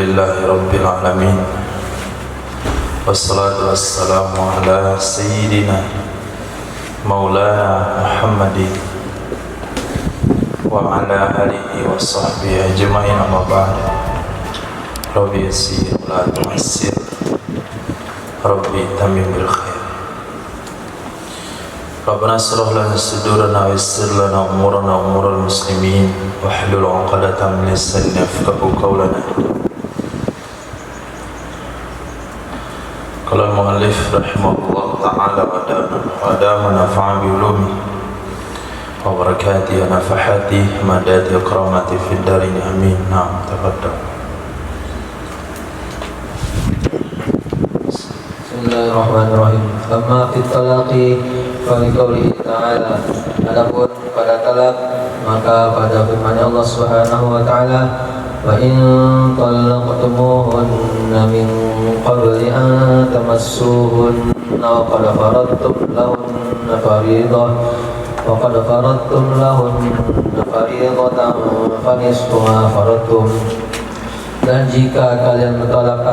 Alhamdulillahi Rabbil Alamin. Wassalatu wassalamu ala Sayyidina Maulana Muhammadin wa ala alihi wa sahbihi ajma'in, amma ba'd. Rabbi yassir la tu'assir, Rabbi tamim bil khair. Rabbana asrah lana sudurana wa yassir lana umurana wa umural muslimin wahlul 'uqdatam min lisani yafqahu qawlana. Qala al-mu'allif rahimahullah ta'ala wa dama nafa'a bi ulumi wa barakatihi wa nafahatihi madadi wa karamati fid darin amin. Naam, tafadhal. Bismillahirrahmanirrahim. Amma fit talaqi fa liqaulihi ta'ala, adapun pada talak maka pada firman Allah Subhanahu wa taala, wa in talaqtumuhunna min qabli an tamassuhunna wa qad faradtum lahunna fariidah wa qad faradtum lahunna fariidatan fanisfu ma faradtum. Dan jika kalian mentalak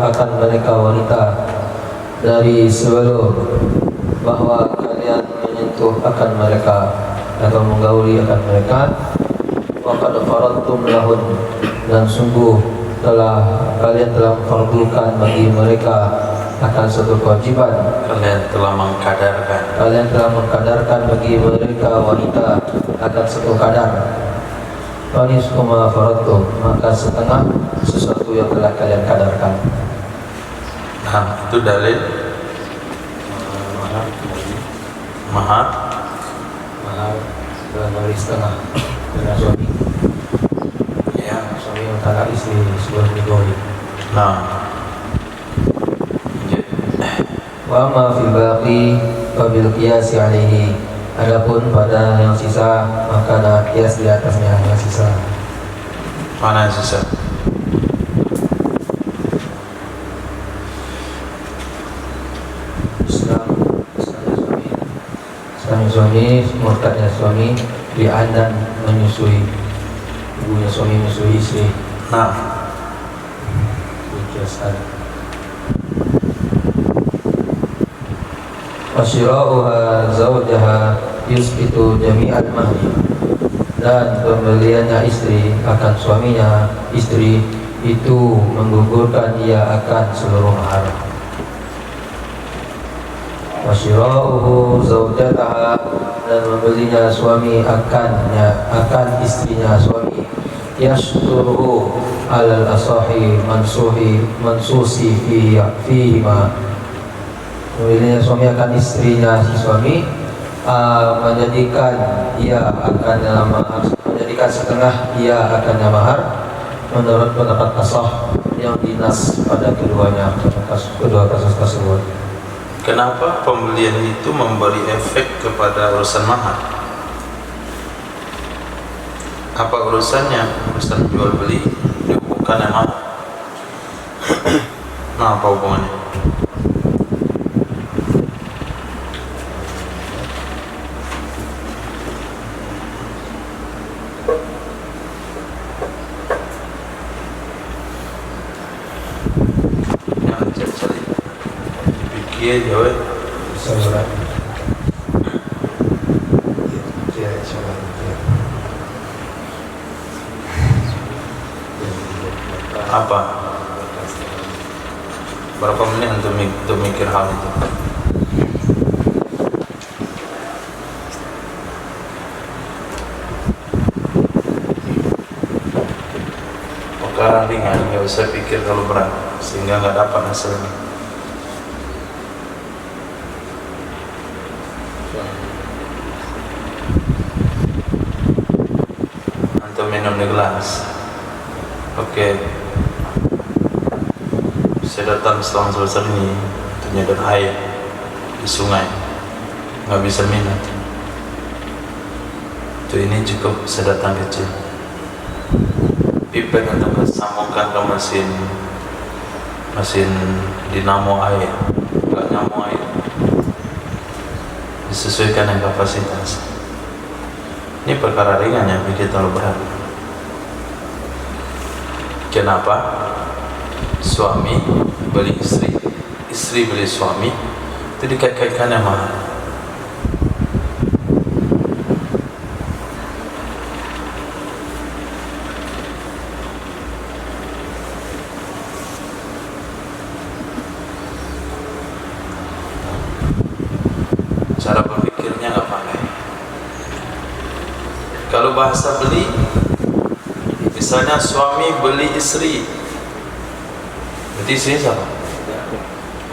akan mereka wanita dari sebelum bahwa kalian menyentuh akan mereka atau menggauli akan mereka, waqad faradtum lahun, dan sungguh kalian telah memfardukan bagi mereka akan suatu kewajiban. Kalian telah mengkadarkan bagi mereka wanita akan suatu kadar. Fanisfu ma faradtum, maka setengah sesuatu yang telah kalian kadarkan. Nah, itu dalil mahar dari setengah dengan suami. ya. Suami mentala istri sebuah negeri. Nah, Wa ma fil baqi fa bil qiyas alaihi. Adapun pada yang sisa maka ada kias di atasnya yang sisa. mana yang sisa? Islamnya suami, murtadnya suami, diandan menyusui, ibunya suami menyusui istri. Nah, Kiasan. Wasyira'uha zawjaha yusbitu jami'al mahdi, dan pembeliannya istri akan suaminya istri itu menggugurkan ia akan seluruh mahar. Wasyira'uhu zawjataha, dan membelinya suami akan istrinya suami yashturuhu alal asahi mansusi fihi ma. Membelinya suami akan istrinya si suami menjadikan setengah ia akan mahar menurut pendapat asah yang dinas pada kedua kasus tersebut. kenapa pembelian itu memberi efek kepada urusan mahar? Apa urusannya? Urusan jual beli dihubungkan mahar. Nah, apa hubungannya? Iya, jawab. Apa? Berapa menit untuk mikir hal itu? Perkara ringan, nggak usah pikir kalau berat, sehingga nggak dapat hasilnya. Minum di gelas. Oke. Saya datang selang selesai ini untuk nyedot air di sungai, nggak bisa minum. Itu ini cukup sedatang kecil. Pipet untuk sambungkan ke mesin dinamo air, nggak nyamuk air. Disesuaikan dengan kapasitas. Ini perkara ringan yang bikin terlalu berat. Kenapa suami beli istri, istri beli suami, itu dikait-kaitkan yang mahal? Cara berpikirnya nggak pandai. Kalau bahasa beli, misalnya suami beli istri, berarti istri siapa?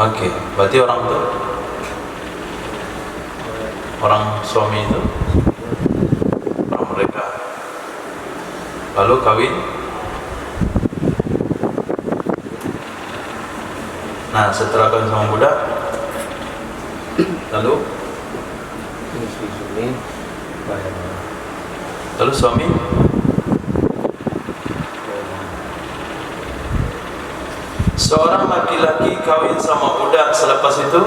Oke, berarti orang itu, orang suami itu orang mereka. Lalu kawin. Nah, setelah kawin sama budak, lalu suami seorang laki-laki kawin sama budak, selepas itu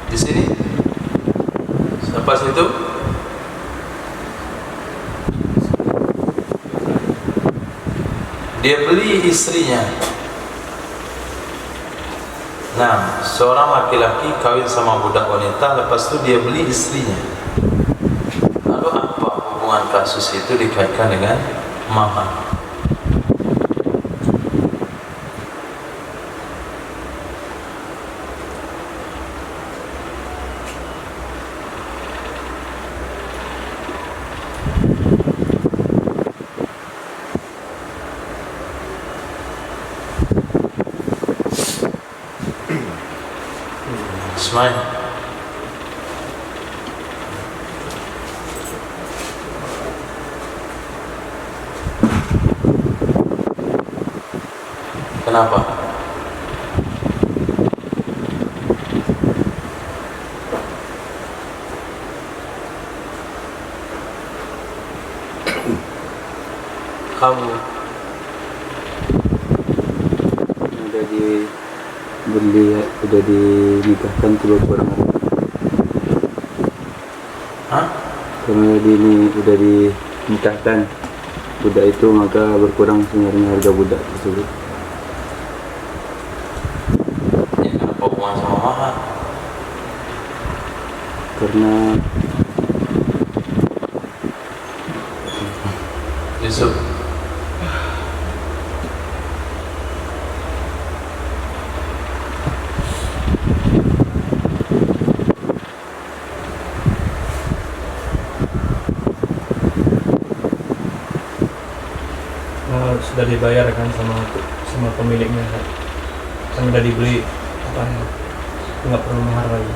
di sini, selepas itu dia beli istrinya. Nah, seorang laki-laki kawin sama budak wanita, lepas itu dia beli istrinya. Lalu apa hubungan kasus itu dikaitkan dengan mahar? Ismail, kenapa? Kamu udah dibeli, udah dinikahkan tuh orang. Hah? Karena ini udah dinikahkan budak itu, maka berkurang sebenarnya harga budak tersebut. Ya, kenapa hubungan sama mahar? Karena Yusuf, sudah dibayarkan sama pemiliknya kan, sudah dibeli apa ya, nggak perlu mahar lagi.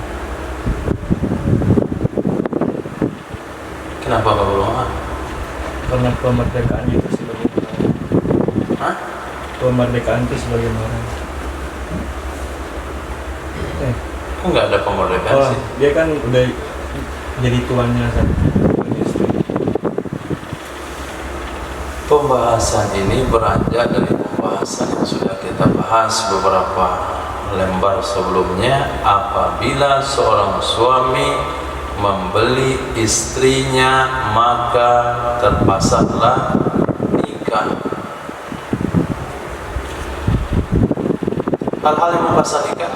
kenapa nggak perlu mahar? Karena kemerdekaan itu sebagai mahar. Hah? Kemerdekaan itu sebagai mahar. Kok nggak ada kemerdekaan Oh, sih? dia kan udah jadi tuannya kan. Pembahasan ini beranjak dari pembahasan yang sudah kita bahas beberapa lembar sebelumnya. Apabila seorang suami membeli istrinya, maka terpasanglah nikah. Hal-hal yang mempasang nikah,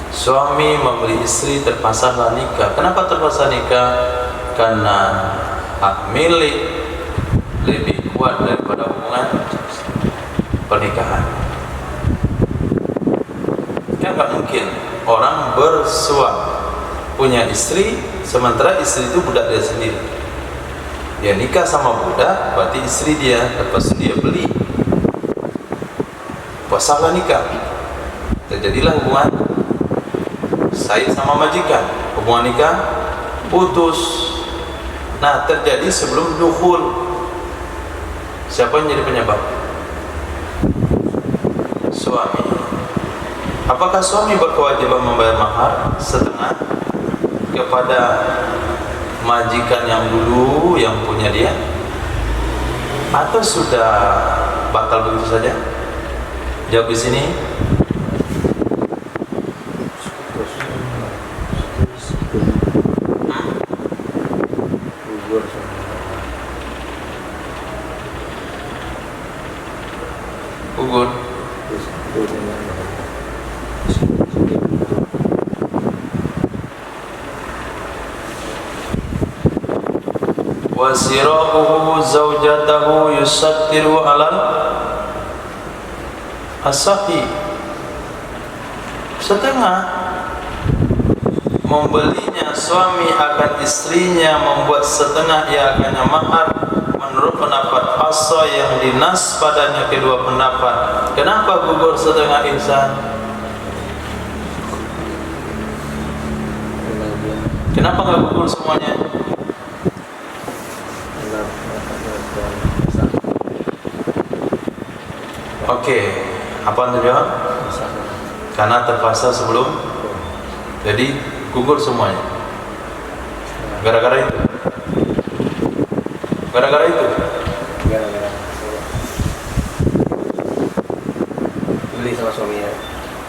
suami membeli istri, terpasanglah nikah. Kenapa terpasang nikah? Karena hak milik lebih kuat daripada hubungan pernikahan. Kan nggak mungkin orang bersuami punya istri sementara istri itu budak dia sendiri. Dia nikah sama budak, berarti istri dia, lepas dia beli, pasanglah nikah, terjadilah hubungan Said sama majikan, hubungan nikah putus. Nah, terjadi sebelum dukhul. Siapa yang jadi penyebab? Suami. Apakah suami berkewajiban membayar mahar setengah kepada majikan yang dulu yang punya dia, atau sudah batal begitu saja? Jawab di sini. gugur. Wasirahu zaujatahu yusattiru alal asahi. Setengah membelinya suami akan istrinya, membuat setengah ia akannya mahar menurut pendapat asa yang dinas padanya kedua pendapat. Kenapa gugur setengah ihsan? Kenapa enggak gugur semuanya? Oke, apa anda jawab? Karena terpaksa sebelum, jadi gugur semuanya. Gara-gara itu. Gara-gara itu. Beli sama suaminya.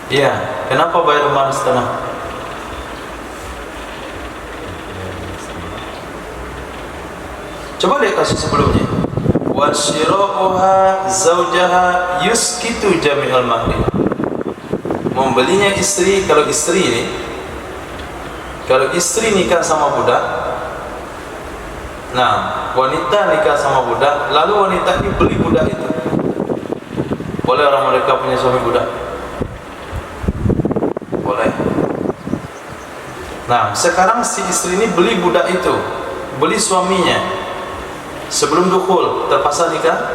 Iya. Kenapa bayar mahar setengah? Coba lihat kasus sebelumnya. Wasyirauha zaujaha yuskitu jami'al mahri. Membelinya istri, kalau istri nikah sama budak. Nah, wanita nikah sama budak, lalu wanita ini beli budak itu. Boleh orang mereka punya suami budak? Boleh. Nah, sekarang si istri ini beli budak itu, beli suaminya. Sebelum dukhul, terpaksa nikah?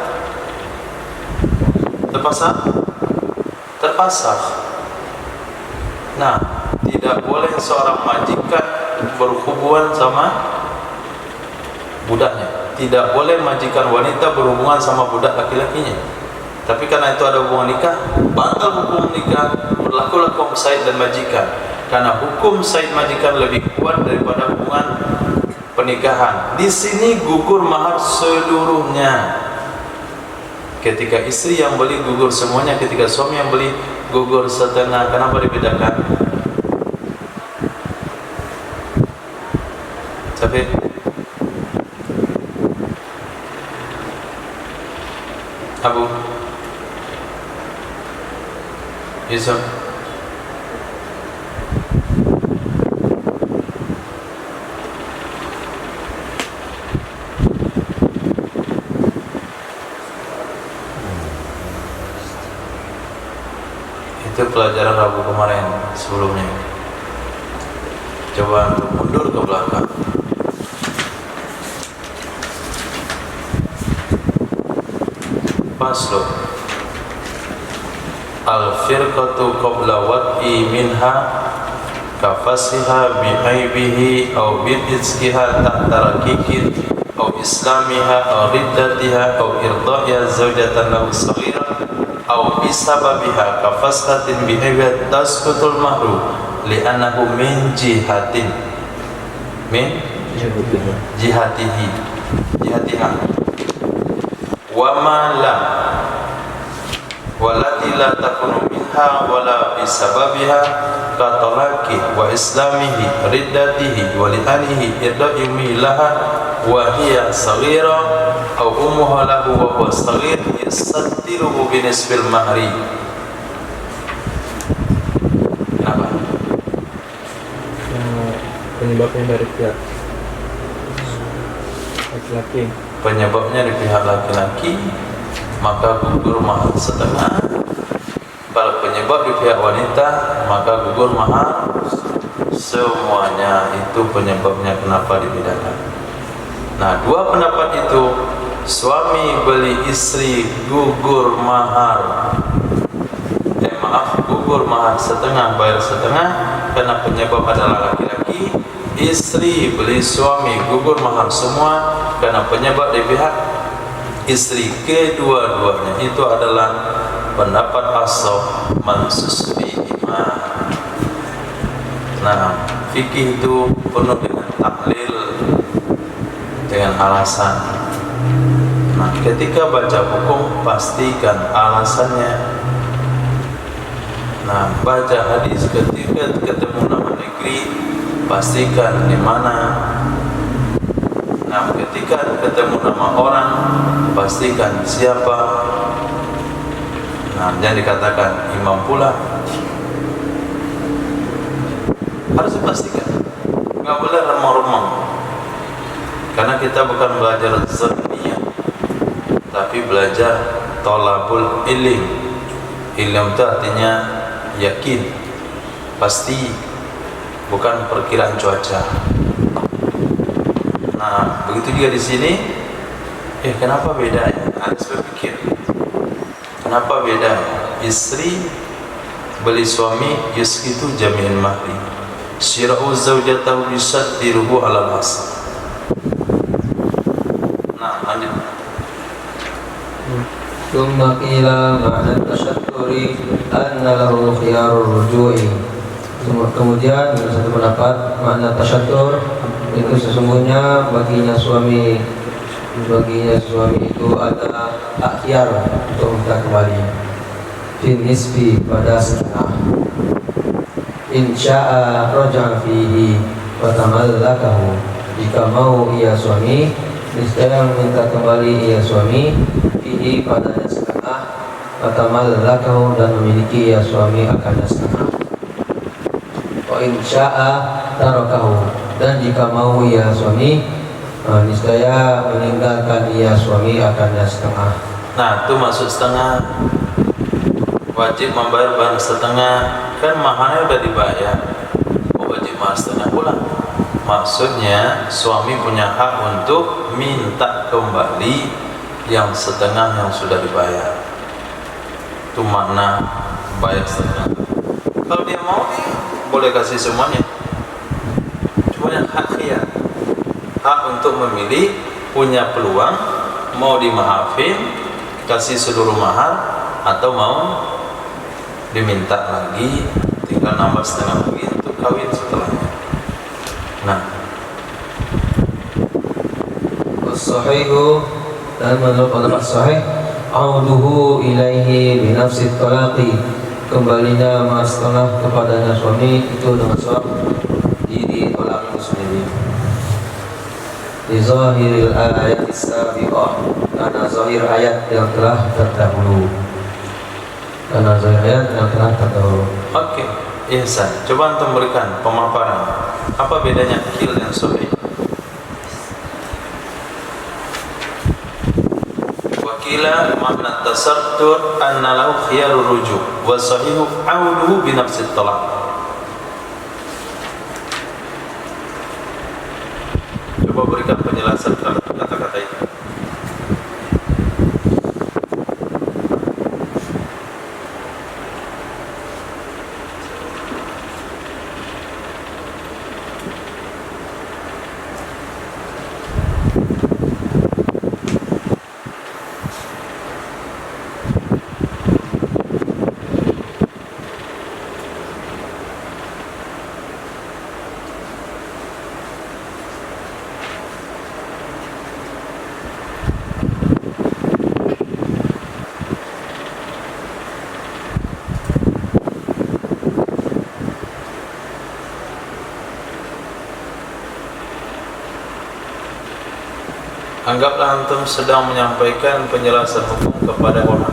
Terpaksa. Nah, tidak boleh seorang majikan berhubungan sama budaknya. Tidak boleh majikan wanita berhubungan sama budak laki-lakinya. Tapi karena itu ada hubungan nikah, batal hukum nikah, berlakulah hukum said dan majikan. Karena hukum said majikan lebih kuat daripada hubungan pernikahan. Di sini gugur mahar seluruhnya. Ketika istri yang beli gugur semuanya, ketika suami yang beli gugur setengah. Kenapa dibedakan? Tapi Abu Yusuf, itu pelajaran Rabu kemarin sebelumnya. Coba untuk mundur ke belakang. Faslu al-firqatu qabla wad'i minha kafasiha bi'aibihi au bid'izkiha tahta rakikin au islamiha au riddatiha au irda'iha zawjatan lahu saghira au bisababiha kafasatin bi'aibiha tasqutul mahru li'annahu min jihatiha wa ma la walati la takunu minha wala bisababiha katalaki wa islamihi riddatihi wa li'anihi irda'imi laha wa hiya saghira au ummuha lahu wa huwa saghir yasattiruhu binisbil mahri. Kenapa? Penyebabnya dari pihak laki-laki. Penyebabnya di pihak laki-laki, maka gugur mahar setengah. Kalau penyebab di pihak wanita, maka gugur mahar semuanya. Itu penyebabnya kenapa dibedakan. Nah, dua pendapat itu, suami beli istri gugur mahar, gugur mahar setengah, bayar setengah, karena penyebab adalah laki-laki. Istri beli suami gugur mahar semua karena penyebab di pihak istri. Kedua-duanya itu adalah pendapat as-sahih mansus fihima. Nah, fikih itu penuh dengan tahlil, dengan alasan. Nah, ketika baca hukum pastikan alasannya. Nah, baca hadis ketika ketemu nama negeri, pastikan di mana. Nah, ketika ketemu nama orang, pastikan siapa. Nah, Nah, jangan dikatakan imam pula. Harus dipastikan, nggak boleh remang-remang. Karena kita bukan belajar zanniyah, tapi belajar thalabul ilm. Ilm itu artinya yakin, pasti, bukan perkiraan cuaca. Nah, begitu juga di sini. Kenapa bedanya? Harus berpikir. Kenapa beda? Istri beli suami yusqitu jami'il mahri. Syira'u zawjatahu yusaddiruhu 'alal asr. Nah, lanjut. ثم قيل معنى التشتر أن له خيار الرجوع. Kemudian satu pendapat makna tasyattur itu sesungguhnya baginya suami itu ada akhir untuk minta kembali fin nisbi pada setengah insya'a raja'a fihi wa tamallakahu. Jika mau ia suami niscaya minta kembali ia suami fihi padanya setengah wa tamallakahu dan memiliki ia suami akannya setengah. Wa insya'a tarakahu dan jika mau ia suami niscaya meninggalkan ia suami akannya setengah. Nah, itu maksud setengah. Wajib membayar barang setengah, kan mahalnya udah dibayar. Wajib mahar setengah pula. Maksudnya suami punya hak untuk minta kembali yang setengah yang sudah dibayar. Itu makna bayar setengah. Kalau dia mau, dia boleh kasih semuanya. Cuma yang hak khiyar, hak untuk memilih, punya peluang mau dimaafin, kasih seluruh mahar, atau mau diminta lagi, tinggal nambah setengah lagi untuk kawin setelahnya. Nah, as-sahihu dan menurut pendapat sahih auduhu ilaihi binafsi talaqi, kembalinya mahar setengah kepadanya suami itu dengan sebab diri tolak itu sendiri. Di zahiril ayat as-sabiqah, karena zahir ayat yang telah terdahulu. Oke, ihsan. Coba antum berikan pemaparan. Apa bedanya kil dan sahih? Wakila makna tasattur anna lahu khiyarur rujuk wa sahihu auduhu bi nafsi talaq. Coba berikan penjelasan kata-kata itu. Anggaplah antum sedang menyampaikan penjelasan hukum kepada orang.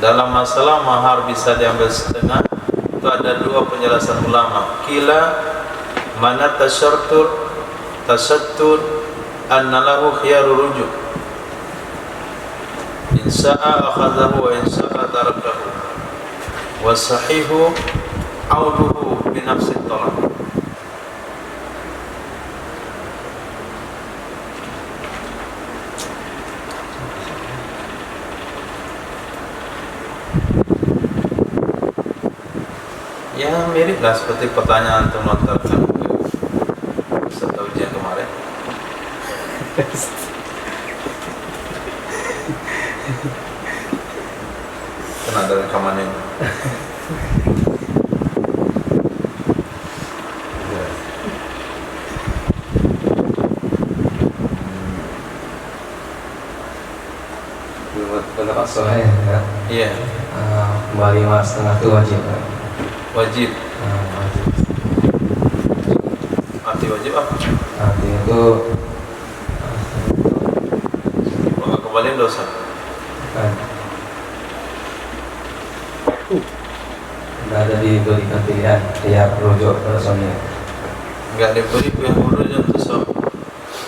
Dalam masalah mahar bisa diambil setengah, itu ada dua penjelasan ulama. Kila mana tasattur anna lahu khiyarur rujuk. Insya'a akhadahu wa insya'a tarakahu. Wa sahihu auduhu bi nafsi talaq. Ya miriplah seperti pertanyaan antum lontarkan peserta ujian kemarin. Kan ada rekamannya. Pendapat sahih ya. Iya, Kembali mahar setengah itu wajib. wajib. Wajib. Arti wajib apa? Artinya itu Kalau kembali dosa. kan nggak ada diberikan pilihan, dia rujuk ke suaminya. Nggak diberi pihak urusnya untuk suami.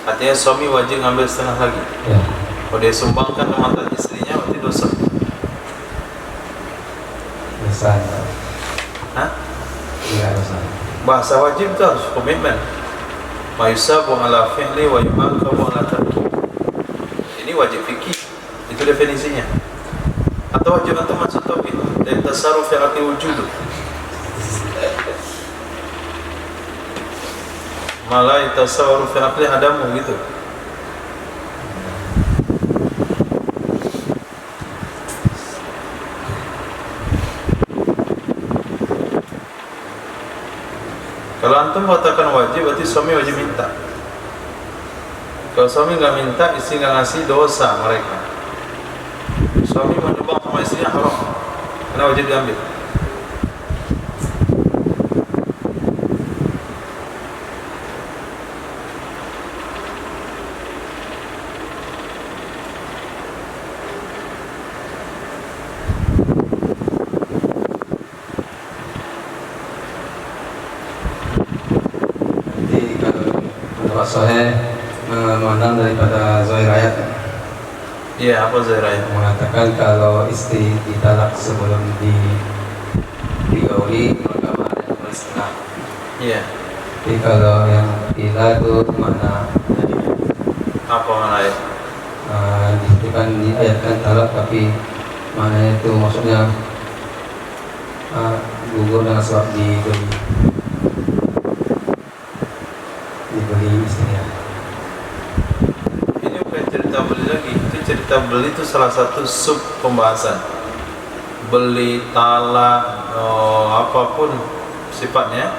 Artinya suami wajib ngambil setengah lagi. Ya. Kalau dia sumbangkan ke mantan istrinya berarti dosa. Misalnya, Hah? iya misalnya. Bahasa wajib itu harus komitmen. Ma yusabu ala fi'li wa yu'aqabu ala tarki. Ini wajib fikih. Itu definisinya. Atau wajib antum maksud tauhid. Dan tasarruf fi aqli wujud. Malah tasarruf fi aqli adamu gitu. Kalau antum katakan wajib, berarti suami wajib minta. Kalau suami nggak minta, istri nggak ngasih, dosa mereka. Suami menyumbang sama istrinya haram, karena wajib diambil. Menurut saya memandang daripada Zohir ayat Iya, apa Zairah? mengatakan kalau istri ditalak sebelum digauli maka maharnya cuma setengah. Iya. Jadi kalau yang bila itu mana Apa mana ya? di situ kan diayatkan talak tapi mana itu maksudnya gugur dengan sebab dibeli istrinya. Ini bukan cerita beli lagi. Itu cerita beli itu salah satu sub pembahasan. Beli, talak, apapun sifatnya.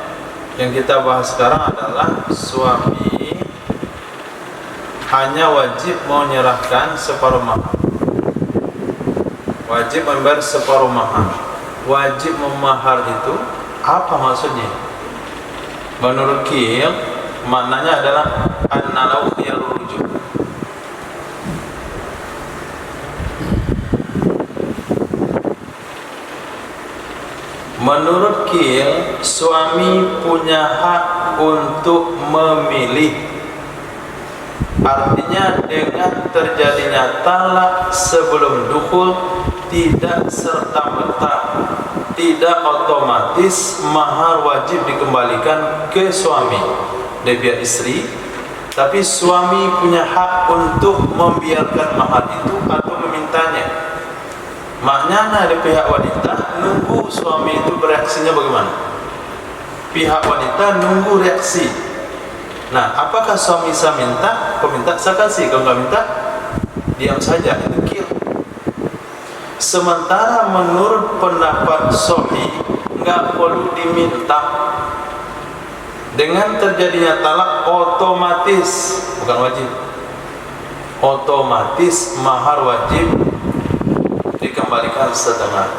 Yang kita bahas sekarang adalah suami hanya wajib menyerahkan separuh mahar. Wajib membayar separuh mahar. Wajib memahar itu apa maksudnya? Menurut Qil, maknanya adalah an-nalau yaruju. Menurut Qil, suami punya hak untuk memilih. Artinya dengan terjadinya talak sebelum dukhul tidak serta-merta, tidak otomatis mahar wajib dikembalikan ke suami dari pihak istri, tapi suami punya hak untuk membiarkan mahar itu atau memintanya. Maknanya dari pihak wanita nunggu suami itu bereaksinya bagaimana. Pihak wanita nunggu reaksi. Nah, apakah suami saya minta, kau minta saya kasih, kalau nggak minta diam saja, itu Qil. Sementara menurut pendapat Sahih nggak perlu diminta. Dengan terjadinya talak otomatis, bukan wajib, otomatis mahar wajib dikembalikan setengah.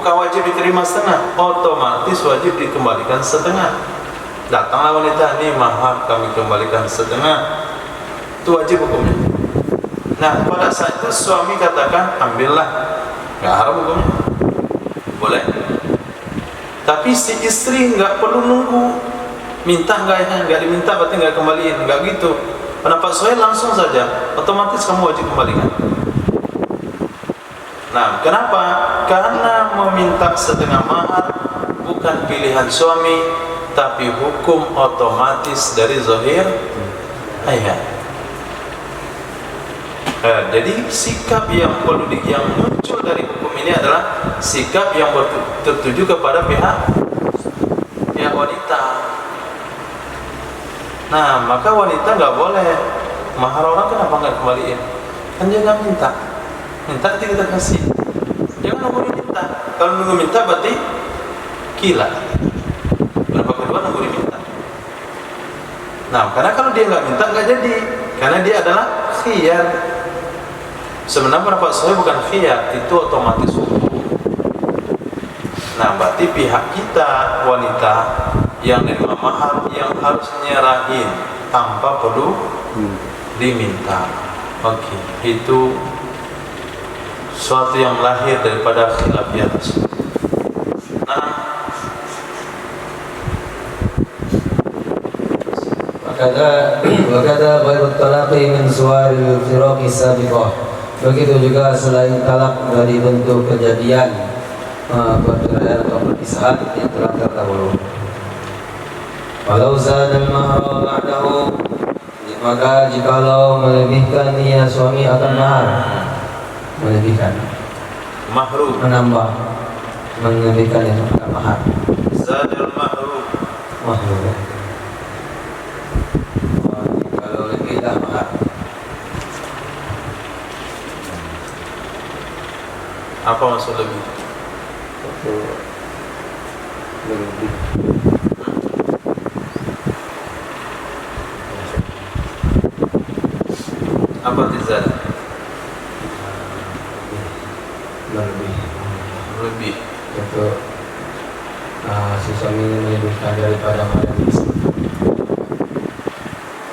Bukan wajib diterima setengah, otomatis wajib dikembalikan setengah. Datanglah wanita, ini mahar kami kembalikan setengah, itu wajib hukumnya. Nah, pada saat itu suami katakan ambillah, nggak haram hukumnya, boleh. Tapi si istri nggak perlu nunggu, minta nggak diminta berarti nggak kembaliin, nggak gitu. Pendapat saya langsung saja, otomatis kamu wajib kembalikan. Nah, kenapa? Karena meminta setengah mahar bukan pilihan suami, tapi hukum otomatis dari zahir ayat. Jadi sikap yang yang muncul dari hukum ini adalah sikap yang tertuju kepada pihak wanita. Nah, maka wanita nggak boleh mahar orang, kenapa nggak kembaliin? Kan dia nggak minta, minta kita kasih. Jangan nunggu minta. Kalau nunggu minta berarti gila. Kenapa kedua nunggu minta? Nah, karena kalau dia nggak minta nggak jadi, karena dia adalah khiyar. Sebenarnya pendapat saya bukan khiyar, itu otomatis hukum. Nah, berarti pihak kita wanita yang menerima mahar yang harus nyerahin tanpa perlu diminta. Oke, itu suatu yang lahir daripada khilaf di atas. Nah, Wakada bayrut talaqi min suwaril firaqi sabiqah. Begitu juga selain talak dari bentuk kejadian perceraian atau perpisahan yang telah terdahulu. Walau zadal mahra ba'dahu, maka jikalau melebihkan ia suami akan mahar, melebihkan, mahru, menambah, melebihkan itu akan mahar. zadal mahru, Mahar. Kalau lebih dah mahar. apa maksud lebih? Lebih. Apa tizad? Lebih. Lebih. Untuk si suami melebihkan daripada mahar yang istri.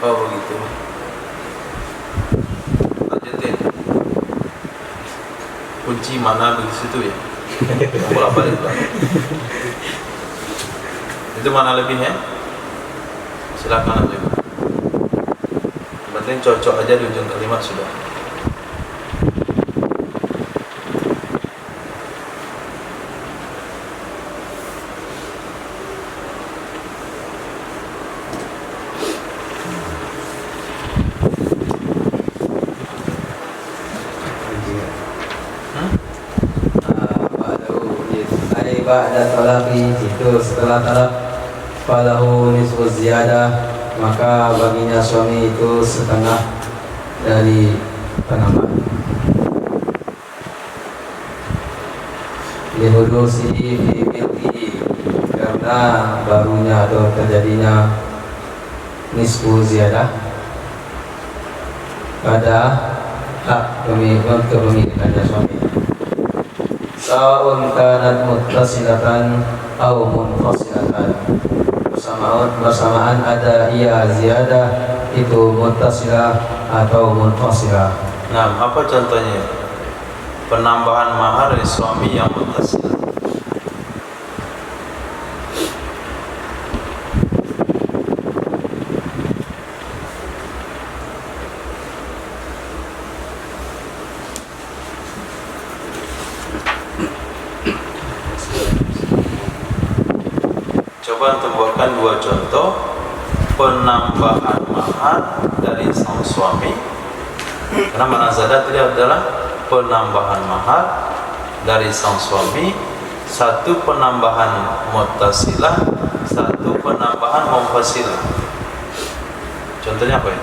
Oh begitu. Lanjutin. Kunci mana di situ ya? Bola balik lah. Itu mana lebihnya? Silakan lanjut. Yang penting cocok aja di ujung kalimat sudah. Ba'da talaqi, itu setelah talak, falahu nisfu ziyadah, maka baginya suami itu setengah dari penambahan. Lihudusi fi milkihi, karena barunya atau terjadinya nisfu ziyadah pada hak kepemilikannya suami. Sawa'un kanat muttasilatan aw munfasilatan, bersamaan ada ia ziyadah itu muttasilah atau munfasilah. Nah, apa contohnya? Penambahan mahar dari suami yang muttasil. Coba untuk buatkan dua contoh penambahan mahar dari sang suami. Karena mana zada tadi adalah penambahan mahar dari sang suami, satu penambahan muttasilah, satu penambahan munfasilah. Contohnya apa ya?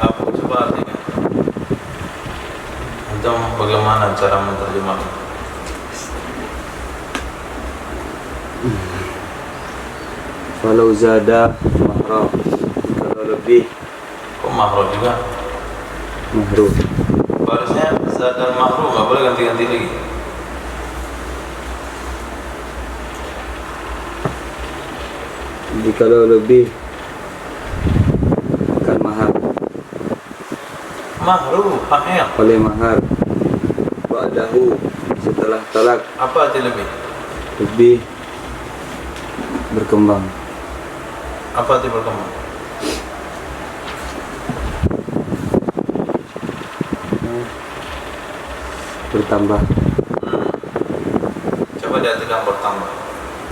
Apa coba artinya? Antum bagaimana cara menerjemahkan? Kalau zada mahra, kalau lebih Kok mahru juga? mahru. Barisnya zadal mahru, nggak boleh ganti-ganti lagi. Jadi kalau lebih akan mahar Mahru, fa'il. oleh mahar. Ba'dahu, setelah talak Apa arti lebih? lebih berkembang. Apa arti berkembang? Bertambah. Coba diartikan bertambah.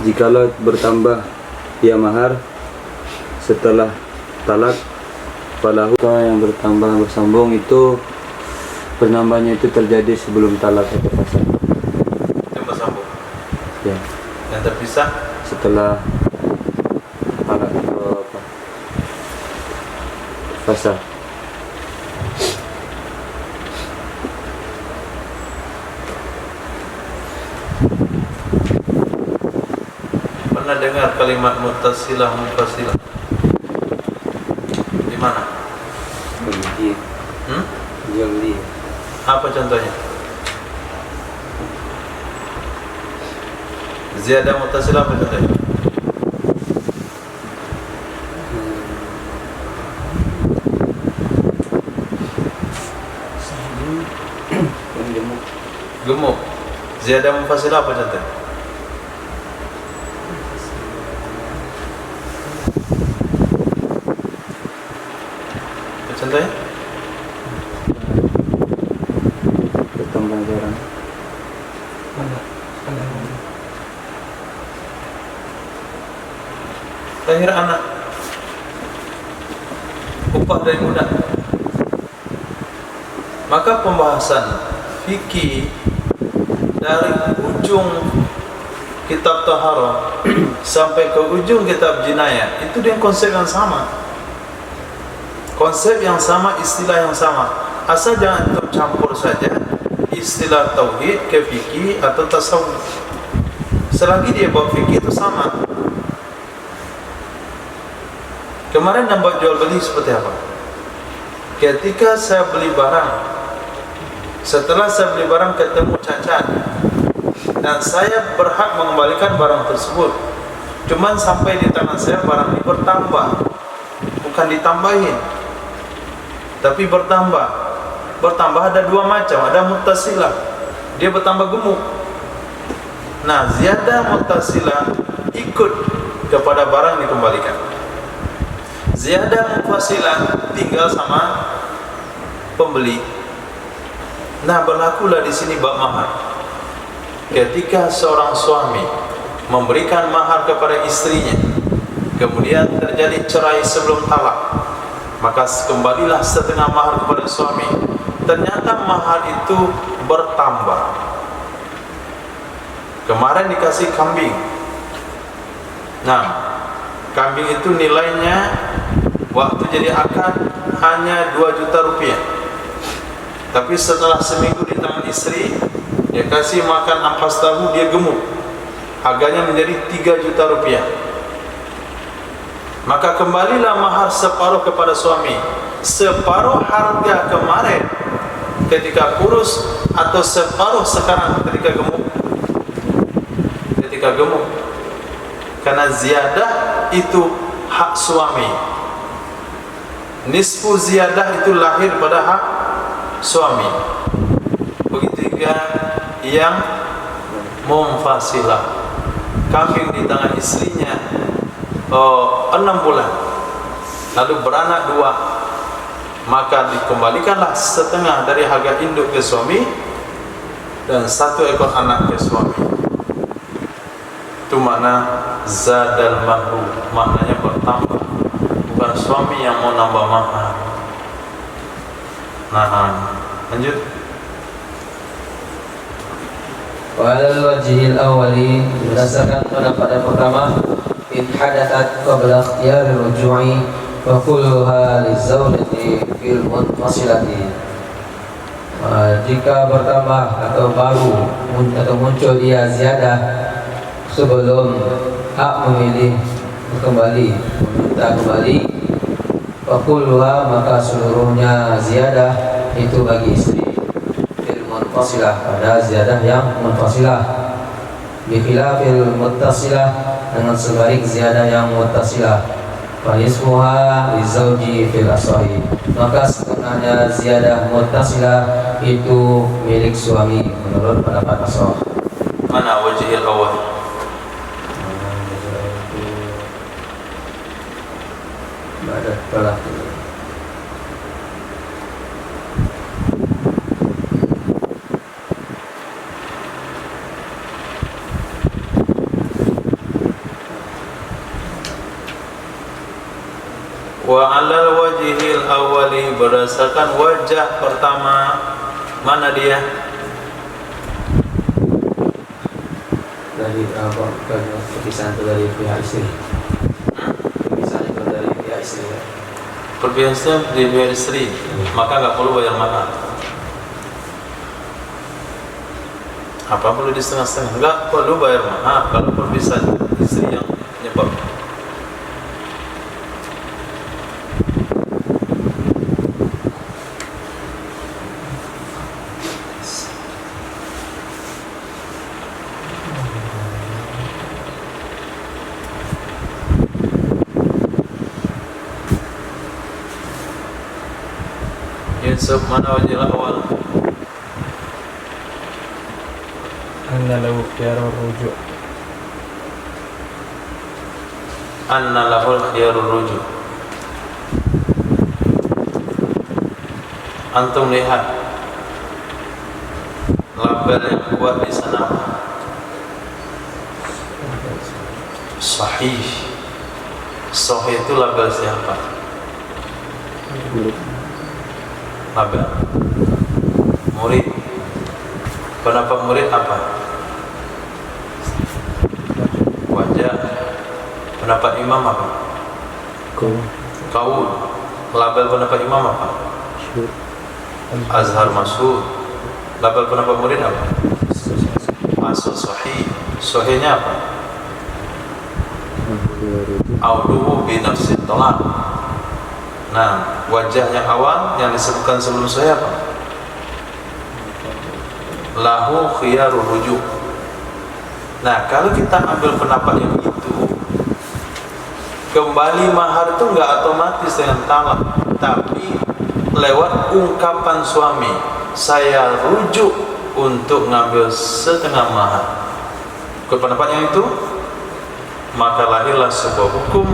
Jikalau bertambah ia mahar setelah talak, falahu yang bertambah bersambung itu penambahnya itu terjadi sebelum talak atau fasad. Itu bersambung. Ya, Yang terpisah setelah talak atau apa? 'Fasa. dengar kalimat muttasilah munfasilah? Di mana? Beli. Jual beli. Apa contohnya? Ziyadah muttasilah apa contohnya? Gemuk. Ziyadah munfasilah apa contohnya? Apa contohnya? Bertambah barang. Lahir anak, upah dari muda. Maka pembahasan fikih dari ujung kitab taharah sampai ke ujung kitab jinayah itu dengan konsep yang sama, konsep yang sama, istilah yang sama. Asal jangan tercampur saja istilah tauhid ke fikih atau tasawuf. Selagi dia bawa fikih itu sama. Kemarin nampak jual beli seperti apa? Ketika saya beli barang, setelah saya beli barang ketemu cacat, dan saya berhak mengembalikan barang tersebut. Cuman sampai di tangan saya barang ini bertambah, bukan ditambahin, tapi bertambah. Bertambah ada dua macam, ada muttasilah, dia bertambah gemuk. Nah, ziyadah muttasilah ikut kepada barang dikembalikan. Ziyadah munfasilah tinggal sama pembeli. Nah, berlakulah di sini bab mahar. Ketika seorang suami memberikan mahar kepada istrinya, kemudian terjadi cerai sebelum talak, maka kembalilah setengah mahar kepada suami. Ternyata mahar itu bertambah. Kemarin dikasih kambing. Nah, kambing itu nilainya waktu jadi akad hanya 2 juta rupiah. Tapi setelah seminggu di tangan istri, dia kasih makan ampas tahu, dia gemuk, harganya menjadi 3 juta rupiah. Maka kembalilah mahar separuh kepada suami, separuh harga kemarin ketika kurus, atau separuh sekarang ketika gemuk. Ketika gemuk, karena ziyadah itu hak suami, nisfu ziyadah itu lahir pada hak suami. Begitu juga yang munfasilah, kambing di tangan istrinya 6 bulan, lalu beranak 2, maka dikembalikanlah setengah dari harga induk ke suami dan 1 ekor anak ke suami. Itu makna zadal mahru, maknanya bertambah, bukan suami yang mau nambah mahar. Nah, lanjut. Walal wajhil awali, berdasarkan pendapat yang pertama, in hadathat qabla ikhtiyari ruju'i fa kulluha lizawjati fil munfasilati. Jika bertambah atau baru atau muncul ia ziyadah sebelum hak memilih kembali, meminta kembali, fa kulluha, maka seluruhnya ziyadah itu bagi istri. Munfasilah, pada ziyadah yang munfasilah, bikhilafil muttasilah, dengan sebalik ziyadah yang muttasilah, fanismuha lizawji fil asahi, maka setengahnya ziyadah muttasilah itu milik suami menurut pendapat ashah. Mana wajhil awal? Ada pelaku. Wa alal wajhil awali, berdasarkan wajah pertama, mana dia? Dari perpisahan itu dari pihak istri. Perpisahan itu dari pihak istri. Perpisahan di pihak istri, maka nggak perlu bayar mahar. Apa perlu di setengah-setengah? Nggak perlu bayar mahar kalau perpisahan istri yang mana wajah awal? Anna lahu khiyarur rujuk. Anna lahul khiyarur rujuk. Antum lihat label yang kuat di sana. Sahih. Sahih itu label siapa? Label murid. Pendapat murid apa? Wajah. Pendapat imam apa? Qaul. Label pendapat imam apa? Azhar Mas'ud. Label pendapat murid apa? Masuk sahih. Sahihnya apa? Auduhu bi nafsi talaq. Nah, wajah yang awal yang disebutkan sebelum saya apa? Lahu khiyarur rujuk. Nah, kalau kita ambil pendapat yang itu, kembali mahar itu enggak otomatis dengan talak, tapi lewat ungkapan suami, saya rujuk untuk ngambil setengah mahar. Ke pendapat yang itu, maka lahirlah sebuah hukum.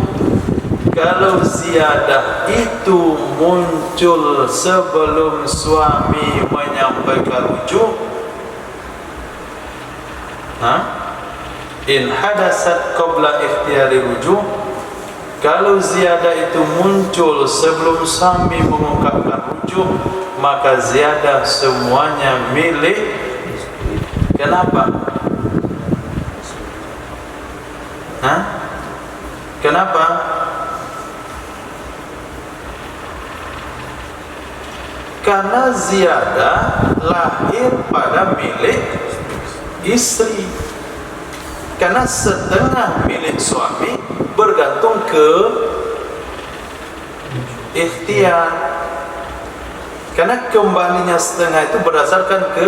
Kalau ziyadah itu muncul sebelum suami menyampaikan rujuk, in hadasat qabla ikhtiyari rujuk, kalau ziyadah itu muncul sebelum suami mengungkapkan rujuk, maka ziyadah semuanya milik. Kenapa? Kenapa? Karena ziyadah lahir pada milik istri. Karena setengah milik suami bergantung ke ikhtiar. Karena kembalinya setengah itu berdasarkan ke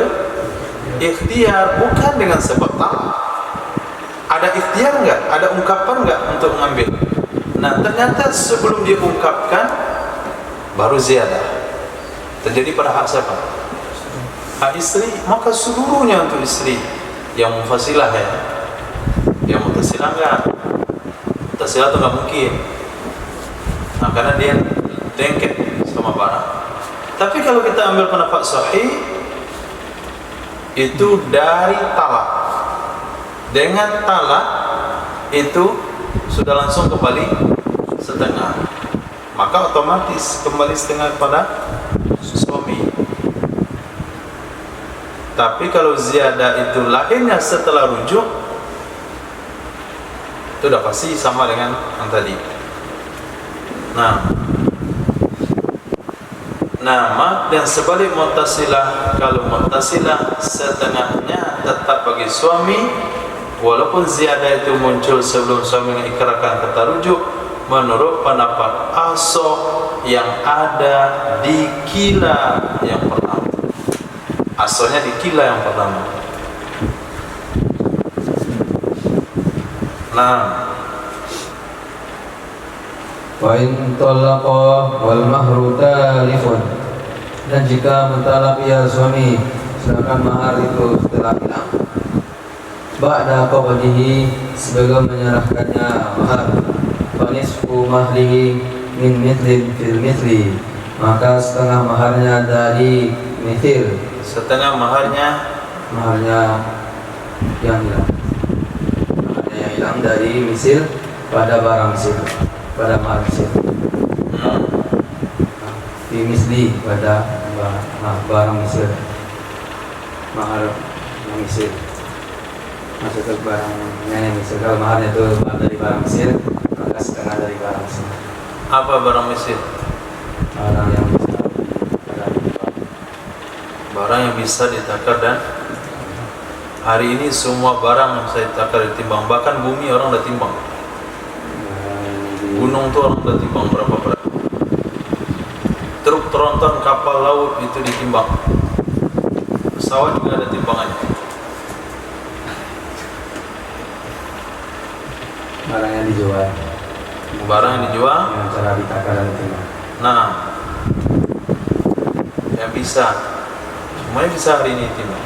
ikhtiar, bukan dengan sebab talak. Ada ikhtiar enggak? Ada ungkapan enggak untuk mengambil? Nah, ternyata sebelum dia ungkapkan baru ziyadah terjadi pada hak siapa? Hak istri, maka seluruhnya untuk istri. Yang mufasilah ya, yang mutasilah enggak. Mutasilah itu enggak mungkin. Nah, karena dia dengket sama barang. Tapi kalau kita ambil pendapat sahih, itu dari talak. Dengan talak itu sudah langsung kembali setengah, maka otomatis kembali setengah kepada suami. Tapi kalau ziyadah itu lahirnya setelah rujuk, itu sudah pasti sama dengan yang tadi. Nah, dan sebalik muttasilah, kalau muttasilah setengahnya tetap bagi suami, walaupun ziyadah itu muncul sebelum suami mengikrarkan kata rujuk, menurut pendapat asoh yang ada di kila yang pertama. Asohnya di kila yang pertama. Nah, Wa in talaqa wal mahru talifun, dan jika mentalak ia suami sedangkan mahar itu setelah hilang, ba'da qabdihi, sebelum menyerahkannya mahar, wa nisfu mahlihi min mithlin fil mithli, maka setengah maharnya dari mithil, setengah maharnya yang hilang, maharnya yang hilang dari misil pada barang misil, pada mahar misil, di misli pada barang misil, mahar yang misil masuk ke barangnya yang misil. Kalau maharnya itu dari barang misil, maka setengah dari barang misil. apa barang misil? Barang yang bisa Barang yang bisa ditakar, dan hari ini semua barang yang bisa ditakar ditimbang. Bahkan bumi orang udah timbang. Gunung tuh orang udah timbang berapa berat. Truk tronton kapal laut itu ditimbang. Pesawat juga ada timbangannya. barang yang dijual, Barang yang dijual, yang cara ditakar dan ditimbang. nah Nggak bisa. Semuanya bisa hari ini timbang.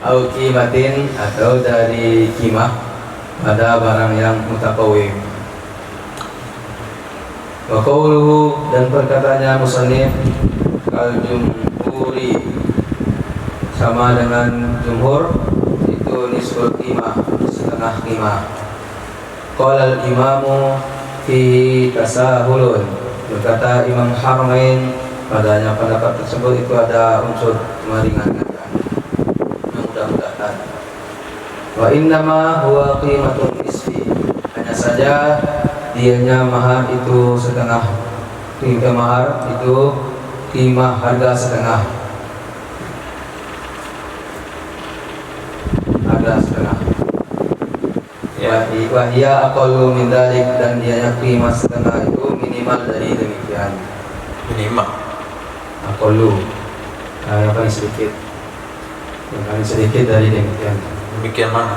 Au qimatin, atau dari qimah pada barang yang mutaqawwim. Wa qawluhu, dan perkataannya musannif, kal jumhuri, sama dengan jumhur, itu nisful qimah, setengah qimah. Qala al-imamu fihi tasahulun, berkata Imam Haramain, padanya pendapat tersebut itu ada unsur meringankan, mudah-mudahan. Wa innama huwa qimatun nisfi, hanya saja dianya mahar itu setengah, qimah mahar itu qimah harga setengah, harga setengah. Wa hiya aqallu min dzalik, dan dianya qimah setengah itu minimal dari demikian. Minimal. Aqallu, yang paling sedikit, yang paling sedikit dari demikian. Demikian mana?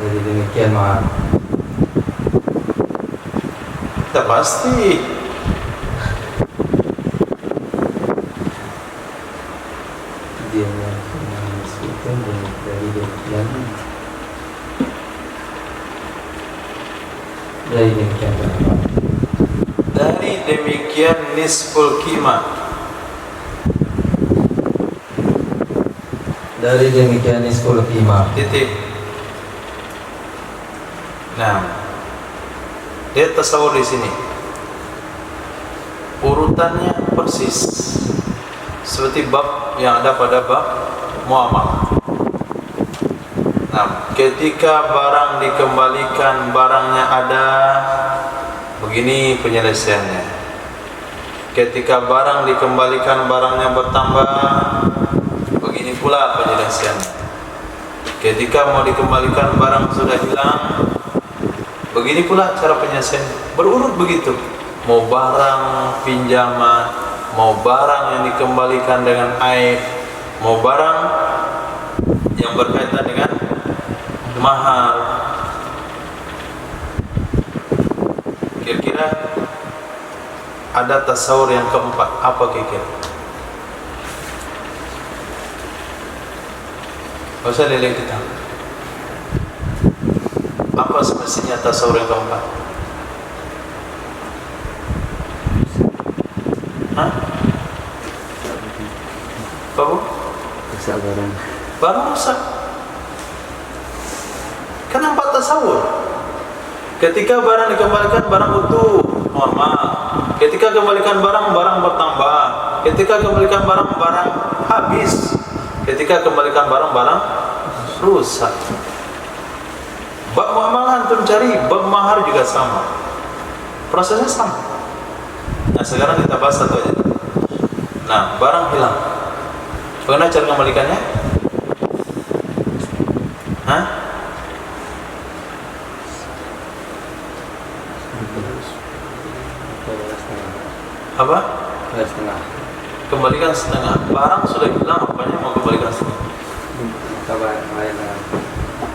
Dari demikian mahar. Tak pasti. Dia yang sedikit dari demikian. Dari demikian berapa? Dari demikian nisful qimah. Dari demikian nisful qimah. Titik. Nah, dia tasawur di sini. Urutannya persis seperti bab yang ada pada bab muamalah. Nah, ketika barang dikembalikan, barangnya ada, begini penyelesaiannya. Ketika barang dikembalikan, barangnya bertambah, begini pula penyelesaiannya. Ketika mau dikembalikan, barang sudah hilang, begini pula cara penyelesaian. Berurut begitu. Mau barang pinjaman, mau barang yang dikembalikan dengan aib, mau barang yang berkaitan dengan mahar. Kira-kira ada tasawur yang keempat, apa kira-kira? Gak usah lihat kita. Apa semestinya tasawur yang keempat? Hah? Apa bu? Kesabaran. Barang rusak. Kan empat tasawur. Ketika barang dikembalikan, barang utuh, normal. Ketika kembalikan barang, barang bertambah. Ketika kembalikan barang, barang habis. Ketika kembalikan barang, barang rusak. Bab muamalah antum cari, bab mahar juga sama. Prosesnya sama. Nah, sekarang kita bahas satu aja. Nah, barang hilang. Bagaimana cara kembalikannya? Hah? Apa? Setengah. Kembalikan setengah. Barang sudah hilang, apanya mau kembalikan setengah? Apa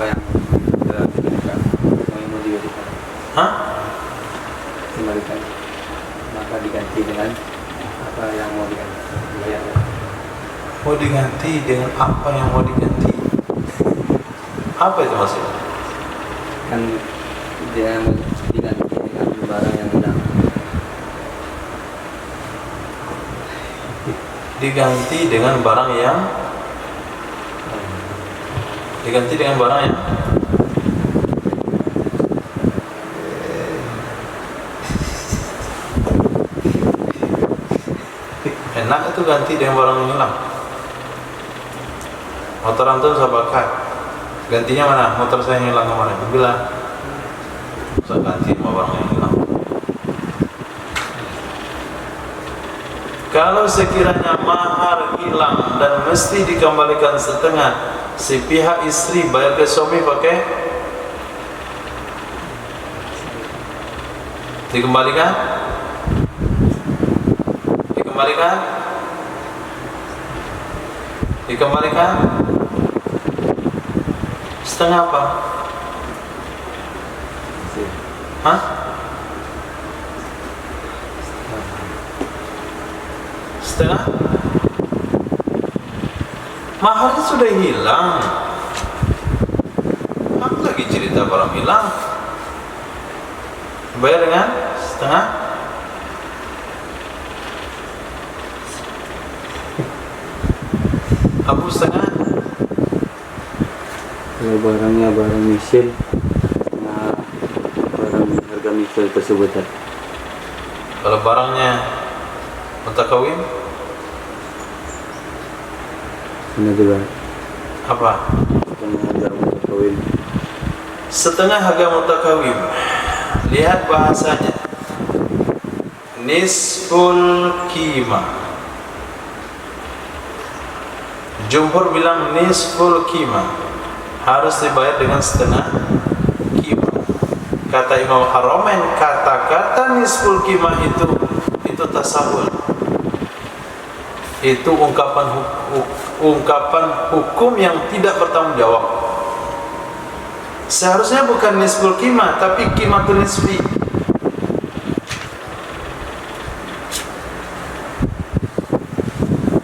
yang diberikan, mau diberikan, Hah? kembalikan, maka diganti dengan apa yang mau diganti, bayar. Mau diganti dengan apa yang mau diganti? Apa itu maksudnya? Kan dia mau diganti dengan barang yang hilang. Diganti dengan barang yang enak itu ganti dengan barang yang hilang. Motor antum saya bakar, gantinya mana? Motor saya yang hilang kemarin, bilang saya ganti sama barang yang hilang. Kalau sekiranya mahar hilang dan mesti dikembalikan setengah, si pihak istri bayar ke suami pakai dikembalikan setengah apa? Hah? setengah. Maharnya sudah hilang. Apa lagi cerita barang hilang? Bayar dengan setengah. Abu setengah. Kalau barangnya barang misil, nah barang harga misil tersebut. Kalau barangnya mutakawim, Ini juga apa? setengah harga mutakawim. Setengah harga mutakawim. Lihat bahasanya. Nisful qimah. Jumhur bilang nisful qimah harus dibayar dengan setengah qimah. Kata Imam Haramain, kata-kata nisful qimah itu tasawul. Itu ungkapan hukum yang tidak bertanggung jawab. Seharusnya bukan nisful qimah, tapi qimatul nisfi.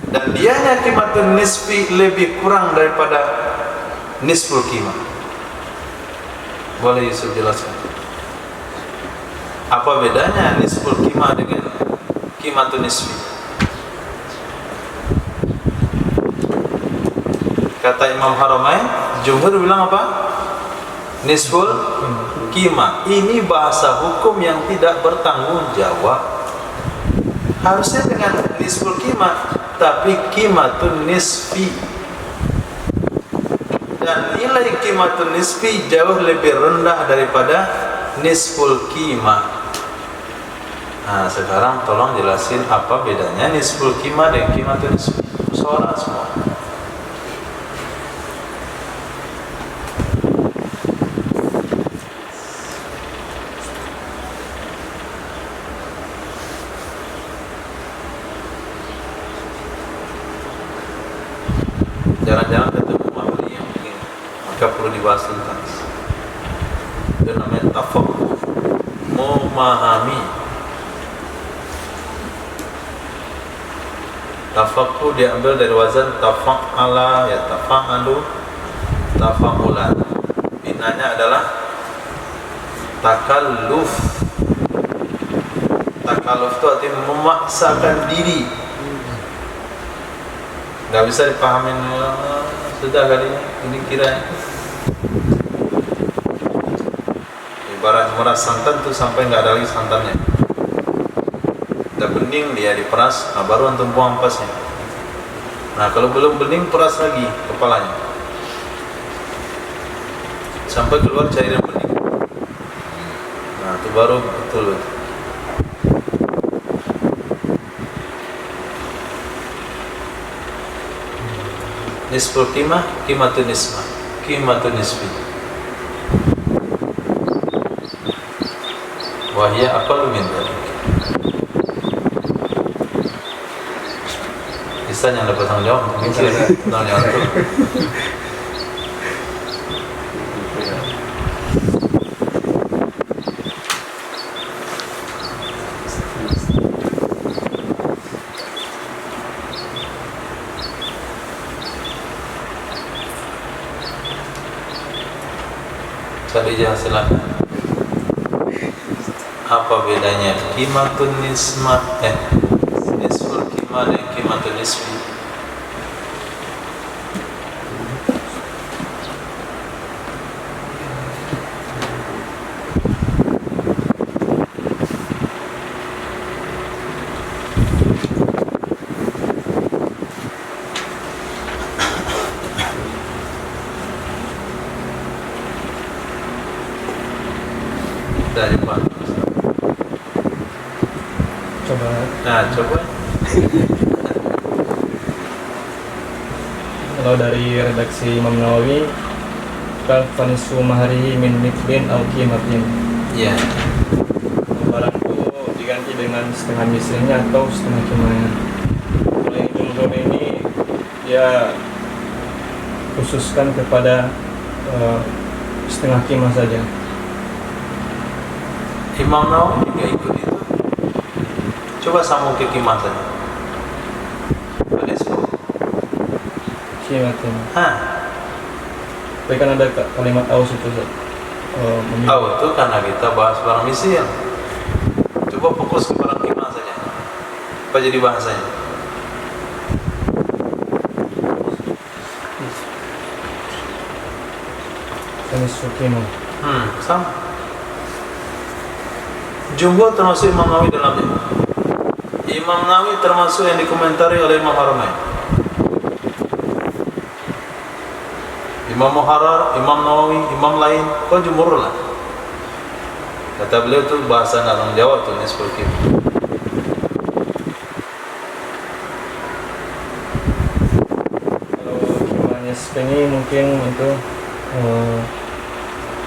Dan dianya qimatul nisfi lebih kurang daripada nisful qimah. Boleh Yusuf jelaskan? Apa bedanya nisful qimah dengan qimatul nisfi? Kata Imam Haramain, jumhur bilang apa? Nisful qimah. Ini bahasa hukum yang tidak bertanggung jawab. Harusnya dengan nisful qimah, tapi qimatun nisfi. Dan nilai qimatun nisfi jauh lebih rendah daripada nisful qimah. Nah, sekarang tolong jelasin apa bedanya nisful qimah dan qimatun nisfi. Suara semua. Jangan-jangan ketemu mahli yang mungkin, maka perlu dibahas tentang itu namanya tafaqquh, memahami. Tafaqquh diambil dari wazan tafa'ala, ya tafa'alu, tafa'ulan. Binanya adalah takalluf. Takalluf itu artinya memaksakan diri. Gak bisa dipahamin, sudah kali ini kira ibarat meras santan tuh sampai nggak ada lagi santannya, udah bening dia diperas, nah baru antum buang ampasnya. Nah kalau belum bening peras lagi kepalanya sampai keluar cairan bening, nah itu baru betul. Nisful qimah, qimatun nismah, qimatun nisfi. Wahia aqallu min dzalik. Bisa yang dapat tanggung jawab untuk mikir tentang yang itu. Khadijah silakan. Apa bedanya qimatun nismah nisful qimah dan qimatun nisfi? Dari Pak. Coba. Nah, coba. Kalau dari redaksi Imam Nawawi, kal fanisu maharihi min mithlin au qimatin. Iya. Barang itu diganti dengan setengah misilnya atau setengah qimahnya. Kalau yang jumhur ini dia khususkan kepada setengah qimah saja. Imam Nawawi juga ikut itu. Coba sambung ke qimah saja. kimatin. Hah, Tapi kan ada kalimat aus itu. tahu itu karena kita bahas barang misil. Coba fokus ke barang kimah saja. Apa jadi bahasanya? Nisfu kimah. Sama. Jumhur termasuk Imam Nawawi dalamnya. Imam Nawawi termasuk yang dikomentari oleh Imam Haramain. Imam Muharrar, Imam Nawawi, Imam lain, kau jumhur lah. Kata beliau itu bahasa nggak tanggung jawab tuh nisful kimah. Kalau kimah nisf ini mungkin untuk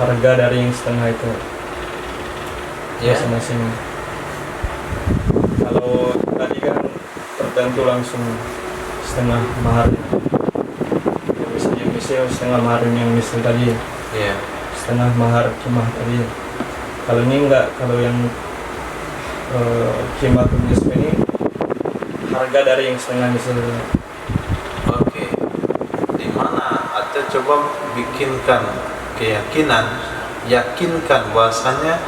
harga dari yang setengah itu Ya. masing-masing. Kalau tadi kan tertentu langsung setengah maharnya. Misal setengah mahar yang misal tadi, Iya. setengah mahar kimah tadi. Kalau ini enggak, kalau yang kimah nisf ini harga dari yang setengah misal. Oke. Di mana atau coba bikinkan keyakinan, yakinkan bahasanya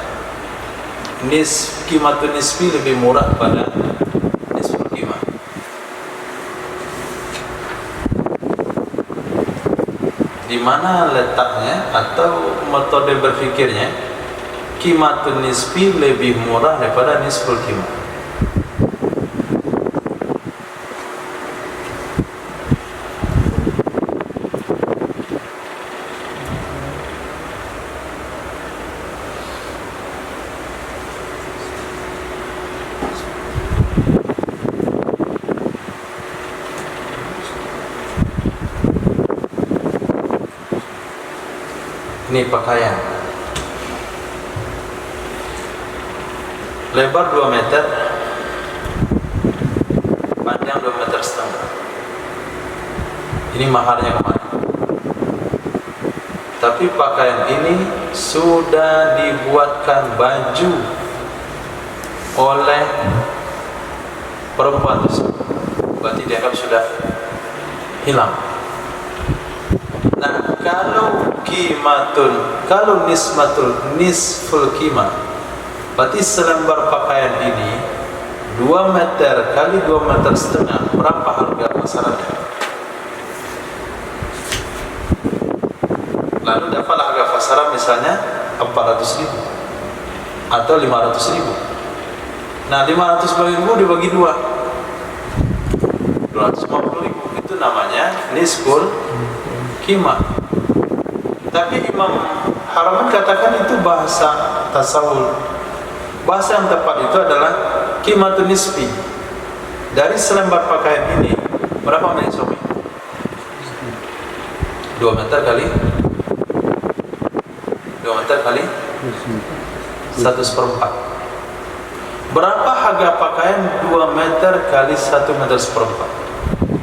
kimatun nisfi lebih murah pada nisful kimah. Di mana letaknya atau metode berfikirnya kimatun nisfi lebih murah daripada nisful kimah? Ini pakaian lebar 2 meter, panjang 2 meter setengah. Ini maharnya kemana? Tapi pakaian ini sudah dibuatkan baju oleh perempuan tersebut, berarti dianggap sudah hilang. Nah, kalau nisful kimah, berarti selembar pakaian ini 2 meter kali 2 meter setengah, berapa harga pasarannya? Lalu dapatlah harga pasaran misalnya 400.000 atau 500.000. Nah, 500.000 dibagi 2, 250.000. Itu namanya nisful kimah. Tapi Imam Haramain katakan itu bahasa tasawul. Bahasa yang tepat itu adalah kimatun nisfi. Dari selembar pakaian ini berapa menit suami? 2 meter kali 1/4. Berapa harga pakaian 2 meter kali 1 meter 1/4?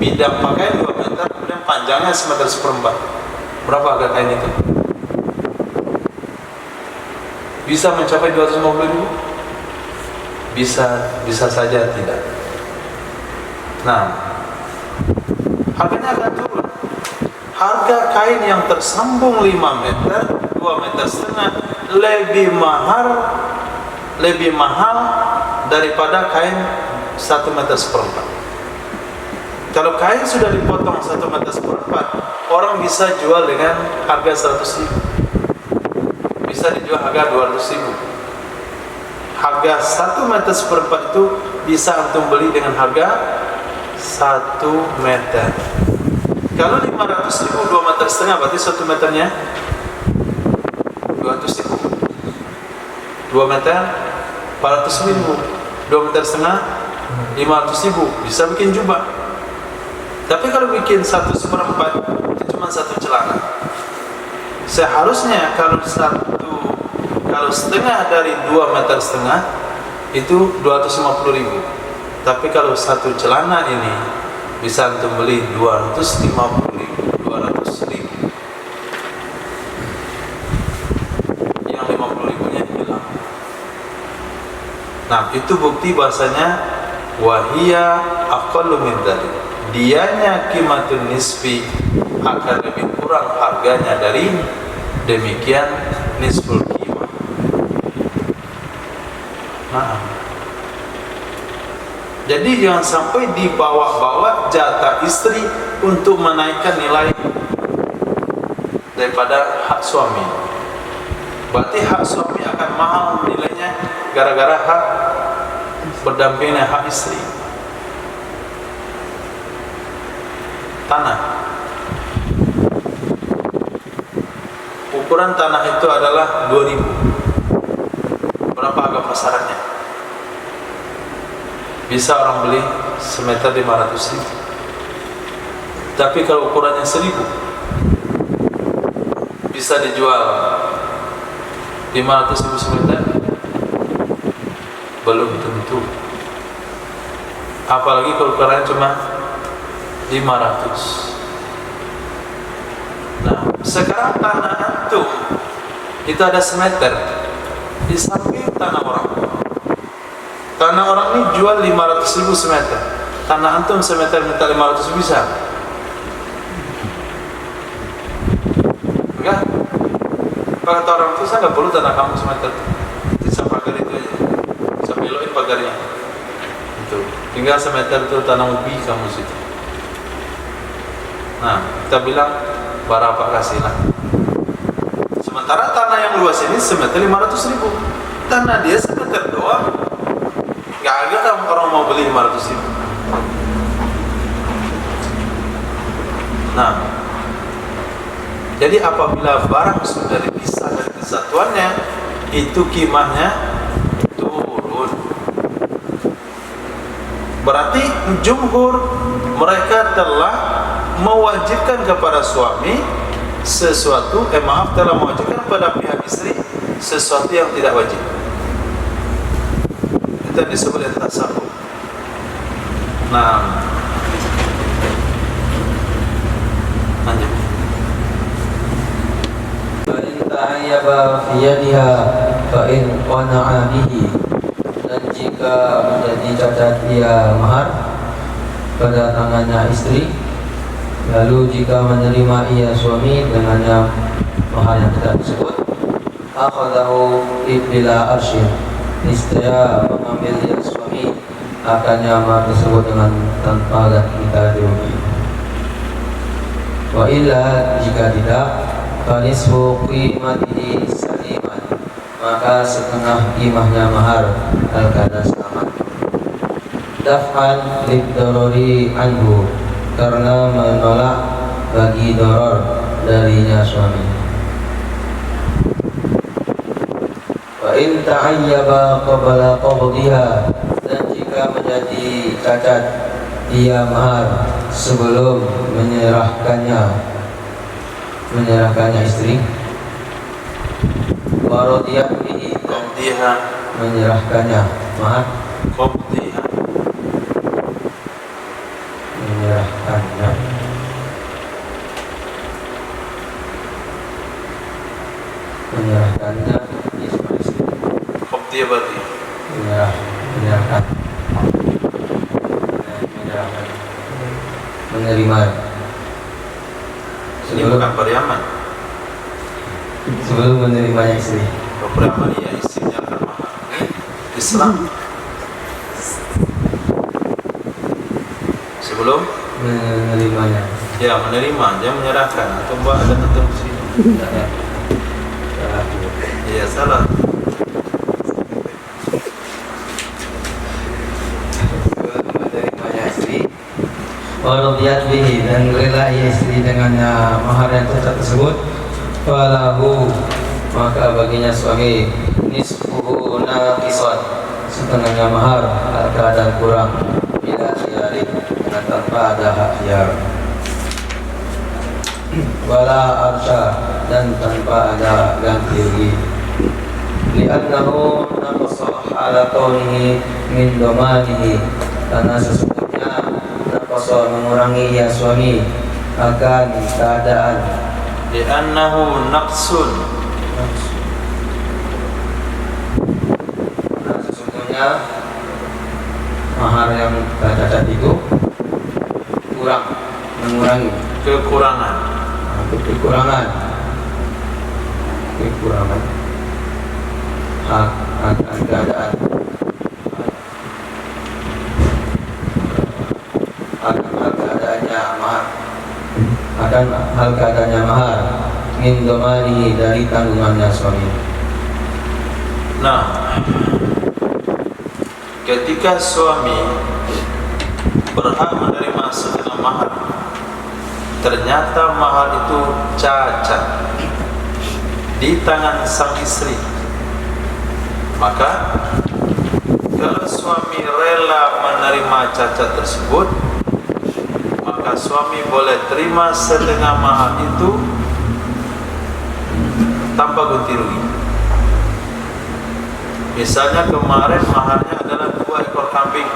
Bidang pakaian 2 meter, kemudian panjangnya 1 meter 1/4. Berapa harga kain itu? Bisa mencapai 250.000? Bisa saja tidak. Nah, harganya akan turun. Harga kain yang tersambung 5 meter, 2 meter setengah lebih mahal daripada kain 1 meter 1/4. Kalau kain sudah dipotong 1 meter 1/4, orang bisa jual dengan harga 100.000, bisa dijual harga 200.000. Harga 1 meter 1/4 itu bisa antum beli dengan harga 1 meter. Kalau 500.000 2 meter setengah, berarti 1 meternya 200.000. 2 meter 400.000, 2 meter setengah 500.000, bisa bikin jubah. Tapi kalau bikin 1/4 itu cuma 1 celana. Seharusnya kalau setengah dari 2 meter setengah itu 250.000. Tapi kalau 1 celana ini bisa untuk beli 250.000, 200.000. Yang 50.000-nya hilang. Nah, itu bukti bahasanya wahia aqallu min dzalik. dianya qimatun nisfi akan lebih kurang harganya dari demikian nisful qimah. Nah, jadi jangan sampai dibawa-bawa jatah istri untuk menaikkan nilai daripada hak suami. Berarti hak suami akan mahal nilainya gara-gara hak berdampingnya hak istri. Tanah, ukuran tanah itu adalah 2.000. Berapa harga pasarannya? Bisa orang beli semeter 500.000. Tapi kalau ukurannya 1.000, bisa dijual 500.000 semeter? Belum tentu. Apalagi kalau ukurannya cuma 500. Nah, sekarang tanah antum itu ada semeter di samping tanah orang. Tanah orang ini jual 500.000 semeter. Tanah antum semeter minta 500 bisa? Enggak. Kata orang itu, saya nggak perlu tanah kamu semeter. Bisa pagar itu aja. Bisa belokin pagarnya. Itu. Tinggal semeter itu tanah ubi kamu situ. Nah, kita bilang berapa kasihlah. Sementara tanah yang luas ini semeter 500.000. Tanah dia semeter doang. Gak ada orang mau beli 500.000. Nah, jadi apabila barang sudah dipisah dari kesatuannya, itu qimahnya turun. Berarti jumhur mereka telah mewajibkan kepada suami sesuatu, telah mewajibkan kepada pihak istri sesuatu yang tidak wajib. Itu yang disebut tasawuf. Nah, lanjut. Fa'in ta'ayyaba fi yadiha fa'in qana'a bihi. Dan jika menjadi cacat dia mahar pada tangannya istri, lalu jika menerima ia suami dengannya mahar yang tidak tersebut, akhadahu bila arsyid, niscaya mengambil ia suami akannya mahar tersebut dengan tanpa ganti rugi. Wa illa, jika tidak, fanisfu qimatihi saliman, maka setengah qimahnya mahar al-kada selamat. Daf'an lid-daruri anhu, karena menolak bagi doror darinya suami. Wa in ta'ayyaba qabla qabdiha, dan jika menjadi cacat ia mahar sebelum menyerahkannya istri, wa radiyat bihi, Qabdiha, menyerahkannya mahar, qabdiha, menyerahkannya qabdiha berarti menerima ini bukan pariaman. sebelum menerimanya istri. Kalau pariaman ya istrinya akan mahar. Islam sebelum Menerimanya. ya menerima, dia menyerahkan. Atau mbak ada ketemu sini? Iya salah. Menerimanya istri, waradiyat bihi, dan rela ia istri dengannya mahar yang cacat tersebut, falahu, maka baginya suami nisfuhu naqisan, setengahnya mahar keadaan kurang, bila khiyari, dengan tanpa ada hak khiyar, wala arsha, dan tanpa ada ganti rugi, li'annahu naqasa ala kaunihi min domanihi, karena sesungguhnya naqasa mengurangi ya suami akan keadaan, Li'annahu naqsun, karena sesungguhnya mahar yang cacat itu kurang mengurangi kekurangan. kekurangan akan keadaan akan hal keadaannya mahar min domani dari tanggungannya suami. Nah, ketika suami berhak menerima setengah mahar, ternyata mahar itu cacat di tangan sang istri, maka kalau suami rela menerima cacat tersebut, maka suami boleh terima setengah mahar itu tanpa ganti rugi. Misalnya kemarin maharnya adalah 2 ekor kambing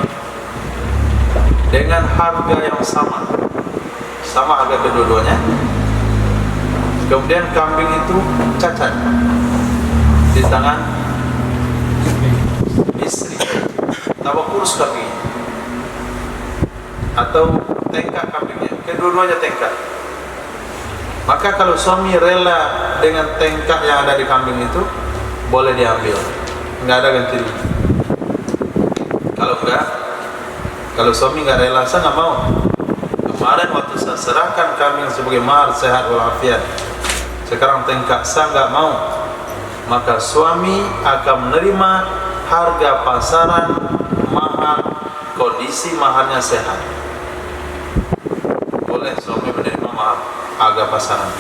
dengan harga yang sama harga kedua-duanya. Kemudian kambing itu cacat di tangan istri, tambah kurus kambing atau tengkak kambingnya, kedua-duanya tengkak. Maka kalau suami rela dengan tengkak yang ada di kambing itu, boleh diambil, nggak ada ganti rugi. Kalau enggak, kalau suami nggak rela, saya nggak mau. Kemarin waktu saya serahkan kambing sebagai mahar sehat walafiat, sekarang tengkak saya nggak mau, maka suami akan menerima harga pasaran mahar, kondisi maharnya sehat. Boleh suami menerima mahar harga pasaran.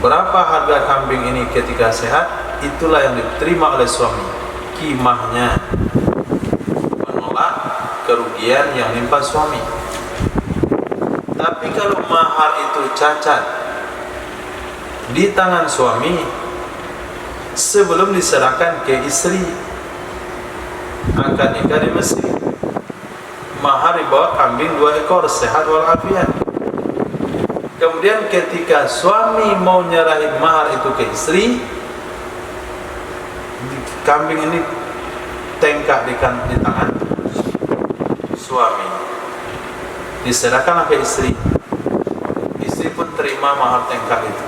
Berapa harga kambing ini ketika sehat, itulah yang diterima oleh suami, kimahnya, menolak kerugian yang menimpa suami. Tapi kalau mahar itu cacat di tangan suami sebelum diserahkan ke istri akad nikah di Mesir, mahar dibawa kambing 2 ekor sehat walafiat. Kemudian ketika suami mau nyerahin mahar itu ke istri, kambing ini tengkak di tangan suami, diserahkan ke istri. Istri pun terima mahar tengkak itu.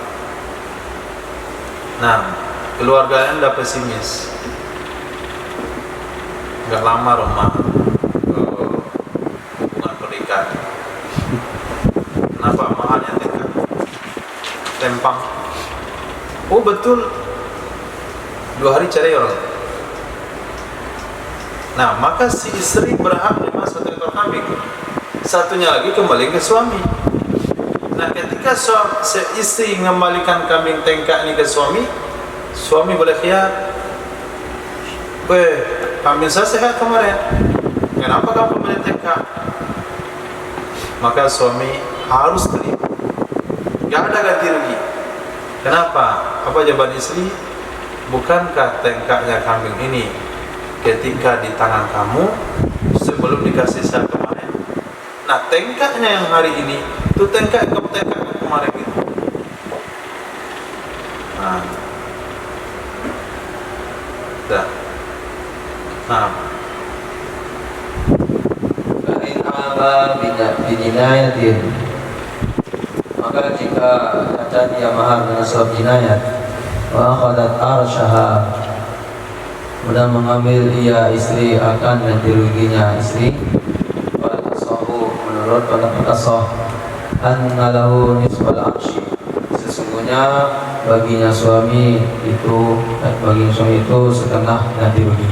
Nah, keluarganya udah pesimis, nggak lama rumah hubungan pernikahan. Kenapa maharnya tengkak, tempang? Oh betul, 2 hari cerai orang. Nah, maka si istri berhak menerima 1 ekor kambing, satunya lagi kembali ke suami. Nah, ketika istri mengembalikan kambing tengkak ini ke suami, suami boleh khiyar, kambing saya sehat kemarin, kenapa kamu kembali tengkak? Maka suami harus terima, gak ada ganti rugi. Kenapa? Apa jawaban istri? Bukankah tengkaknya kambing ini ketika di tangan kamu sebelum dikasih saya kemarin? Nah, tengkaknya yang hari ini itu tengkak kemarin itu. Nah, dah. Nah, Fa'in aba bidinayatin, maka jika cacat ia mahar dengan sebab jinayat, wa akhadat arsyaha, kemudian mengambil ia istri akan ganti ruginya istri, menurut pendapat as-sah, anna lahu nisfal arsy, sesungguhnya baginya suami itu setengah ganti rugi.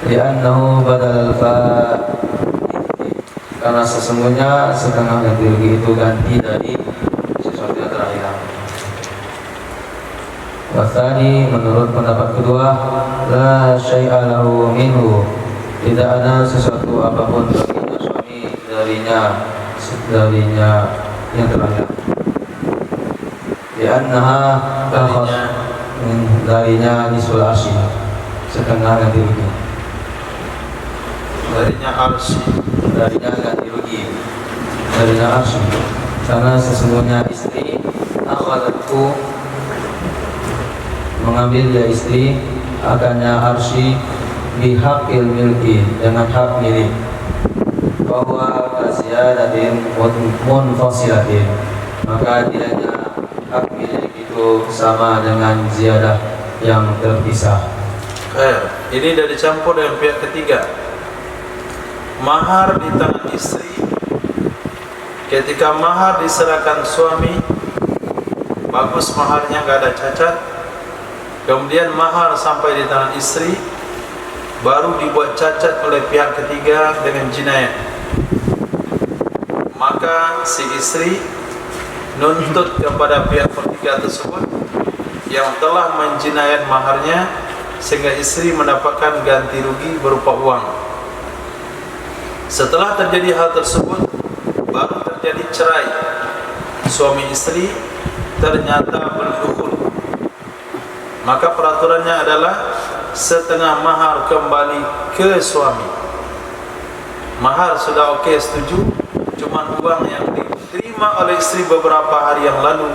Li'annahu badal fa'idhi, karena sesungguhnya setengah ganti rugi itu ganti dari sesuatu yang telah hilang. Wasani, menurut pendapat kedua, la syai'a lahu minhu, tidak ada sesuatu apapun baginya suami darinya yang telah hilang. Li'annaha darinya nisful arsy, setengah ganti rugi. darinya arsy, Darinya ganti rugi, darinya arsy, karena sesungguhnya istri akhadatku, mengambil dia istri akannya arsy bihaqil milki, dengan hak milik. bahwa kaziyadatin munfasilatin, maka tidaknya hak milik itu sama dengan ziyadah yang terpisah. Ini sudah dicampur dengan pihak ketiga. Mahar di tangan istri, ketika mahar diserahkan suami, bagus maharnya, nggak ada cacat. Kemudian mahar sampai di tangan istri, baru dibuat cacat oleh pihak ketiga dengan jinayah. Maka si istri nuntut kepada pihak ketiga tersebut yang telah menjinayat maharnya, sehingga istri mendapatkan ganti rugi berupa uang. Setelah terjadi hal tersebut, baru terjadi cerai. Suami istri ternyata berdukhul, maka peraturannya adalah setengah mahar kembali ke suami. Mahar sudah oke, setuju, cuma uang yang diterima oleh istri beberapa hari yang lalu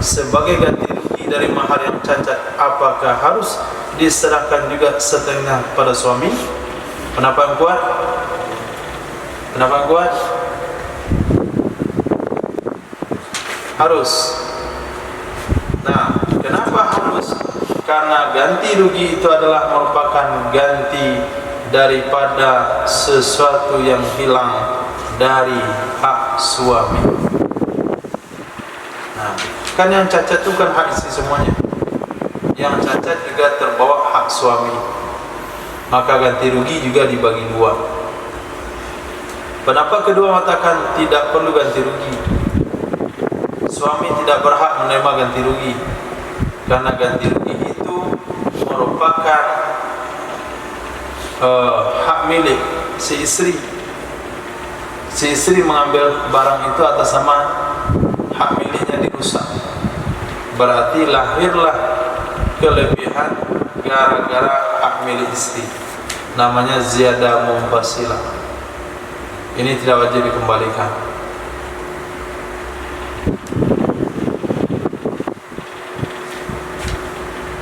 sebagai ganti rugi dari mahar yang cacat, apakah harus diserahkan juga setengah pada suami? Pendapat yang kuat? Pendapat yang kuat? Harus. Nah, kenapa harus? Karena ganti rugi itu adalah merupakan ganti daripada sesuatu yang hilang dari hak suami. Nah, kan yang cacat itu kan hak istri semuanya. Yang cacat juga terbawa hak suami. Maka ganti rugi juga dibagi dua. Pendapat kedua mengatakan tidak perlu ganti rugi. Suami tidak berhak menerima ganti rugi, karena ganti rugi itu merupakan hak milik si istri. Si istri mengambil barang itu atas nama hak miliknya dirusak, berarti lahirlah kelebihan gara-gara hak milik istri, namanya ziyadah munfasilah. Ini tidak wajib dikembalikan.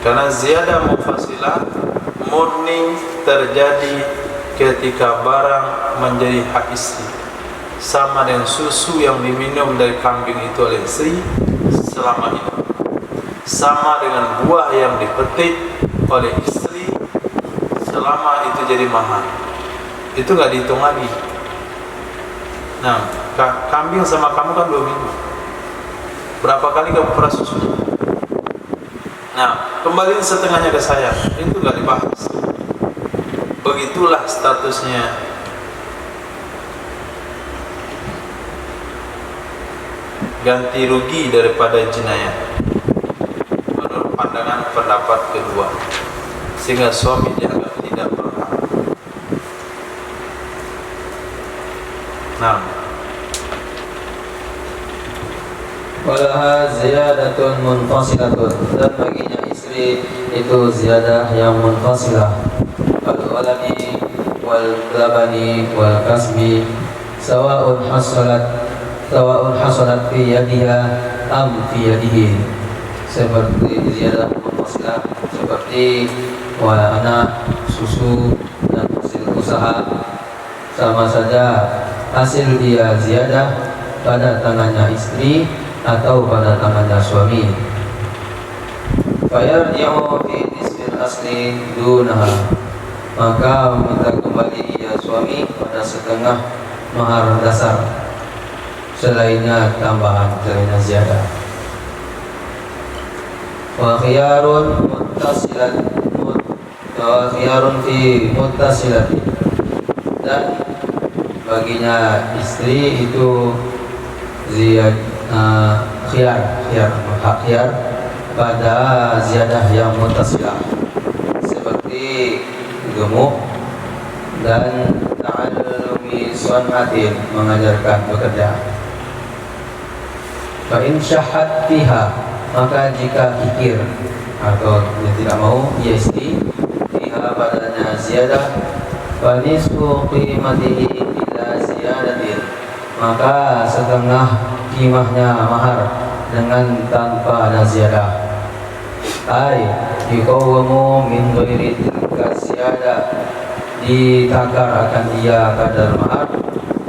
Karena ziyadah munfasilah murni terjadi ketika barang menjadi hak istri, sama dengan susu yang diminum dari kambing itu oleh istri selama hidup, sama dengan buah yang dipetik oleh istri selama itu jadi mahar. Itu nggak dihitung lagi. Nah, kambing sama kamu kan 2 minggu. Berapa kali kamu peras susunya? Nah, kembaliin setengahnya ke saya. Itu nggak dibahas. Begitulah statusnya. Ganti rugi daripada jinayah menurut pandangan pendapat kedua, sehingga suami dianggap tidak berhak. Nah, walaha ziyadatun munfasilatun, dan baginya istri itu ziyadah yang munfasilah. Al-waladi wal labani wal kasbi sawa'un hasalat fi yadiha am fi yadihi. Seperti ziyadah munfasilah, seperti wala anak, susu, dan hasil usaha, sama saja hasil dia ziyadah pada tangannya istri atau pada tangannya suami. Fayarji'u fi nisfil asli dunaha, maka minta kembali ya suami pada setengah mahar dasar, selainnya tambahan, selainnya ziyadah. Wa khiyarun muttasilat, wa khiyarun fi muttasilati, dan baginya istri itu hak khiyar pada ziyadah yang muttasilah, seperti gemuk dan ta'allumi sun'atin, mengajarkan bekerja. Fa in syahhat fiha, maka jika kikir atau dia tidak mau, ia istri fiha padanya ziyadah, fa nisfu qimatihi bila ziyadatin, maka setengah kimahnya mahar dengan tanpa ada ziyadah. Ay yuqawwamu min ghairi tilka ziyadah, ditakar akan dia kadar mahar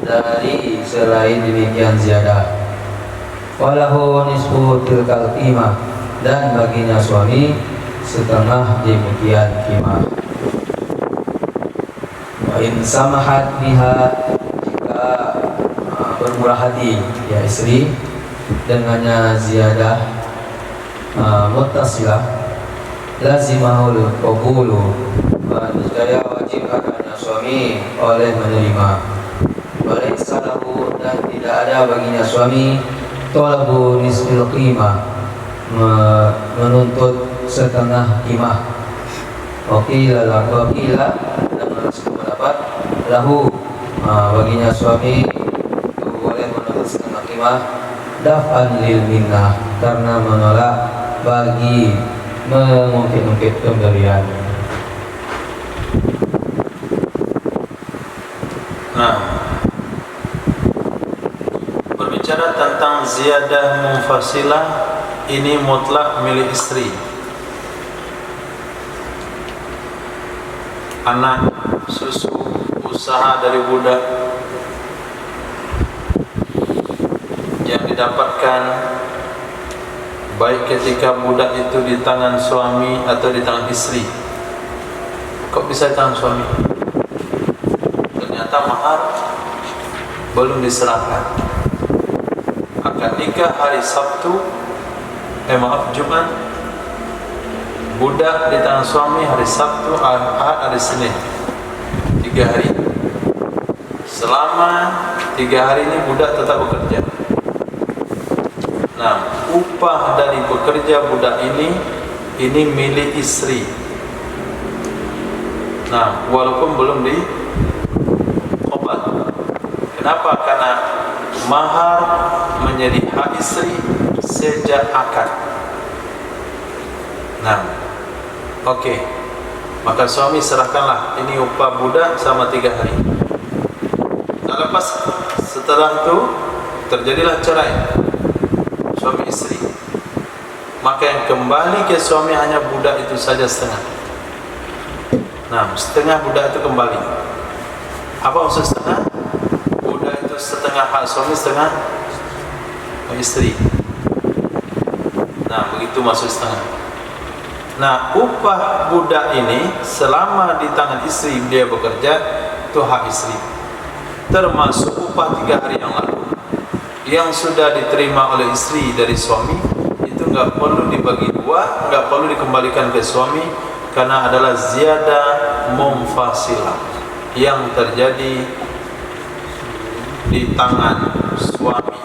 dari selain demikian ziyadah. Walahu nisfu tilkal qimah, dan baginya suami setengah demikian qimah. Wa in samahat biha, jika bermurah hati ya istri dengannya ziyadah muttasilah, lazimahul qabulu, niscaya wajib akannya suami oleh menerima. Walaysa lahu, dan tidak ada baginya suami talabu nisfil qimah, menuntut setengah qimah. Wakila dan menurut pendapat lahu, baginya suami itu boleh menuntut setengah qimah daf'an lil minnah, karena menolak bagi mengungkit-ungkit pemberian. Nah, berbicara tentang ziyadah munfasilah, ini mutlak milik istri. Anak, susu, usaha dari budak yang didapatkan baik ketika budak itu di tangan suami atau di tangan istri. Kok bisa di tangan suami? Ternyata mahar belum diserahkan. Akad nikah hari Sabtu, Jumat. Budak di tangan suami hari Sabtu, Ahad, hari Senin. 3 hari. Selama 3 hari ini budak tetap bekerja. Nah, upah dari bekerja budak ini milik istri. Nah, walaupun belum diobat. Kenapa? Karena mahar menjadi hak istri sejak akad. Nah, oke. Maka suami serahkanlah ini upah budak sama 3 hari. Nah, lepas setelah itu terjadilah cerai suami istri, maka yang kembali ke suami hanya budak itu saja setengah. Nah, setengah budak itu kembali. Apa maksud setengah? Budak itu setengah hak suami, setengah hak istri. Nah, begitu maksud setengah. Nah, upah budak ini selama di tangan istri dia bekerja itu hak istri, termasuk upah 3 hari yang lalu yang sudah diterima oleh istri dari suami, itu enggak perlu dibagi 2, enggak perlu dikembalikan ke suami, karena adalah ziyadah munfasilah yang terjadi di tangan suami,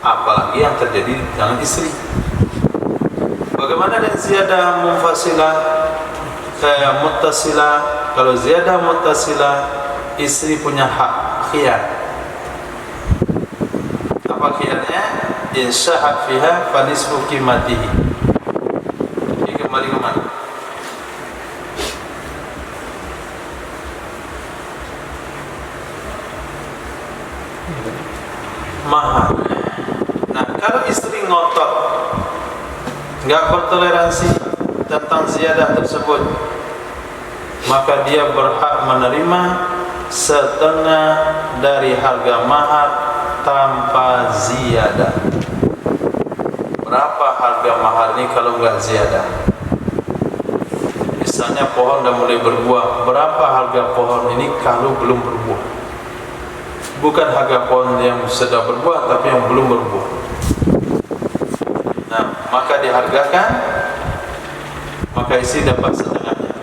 apalagi yang terjadi di tangan istri. Bagaimana dengan ziyadah munfasilah, muttasilah? Kalau ziyadah muttasilah, istri punya hak khiyar. Apa khiyarnya? Insyahat fiha fanisfu qimatihi. Ini kembali ke mana? Mahar. Nah, kalau istri ngotot, enggak bertoleransi tentang ziyadah tersebut, maka dia berhak menerima setengah dari harga mahar tanpa ziyadah. Berapa harga mahar ini kalau enggak ziyadah? Misalnya pohon dah mulai berbuah, berapa harga pohon ini kalau belum berbuah? Bukan harga pohon yang sudah berbuah, tapi yang belum berbuah. Nah, maka dihargakan, maka istri dapat setengahnya.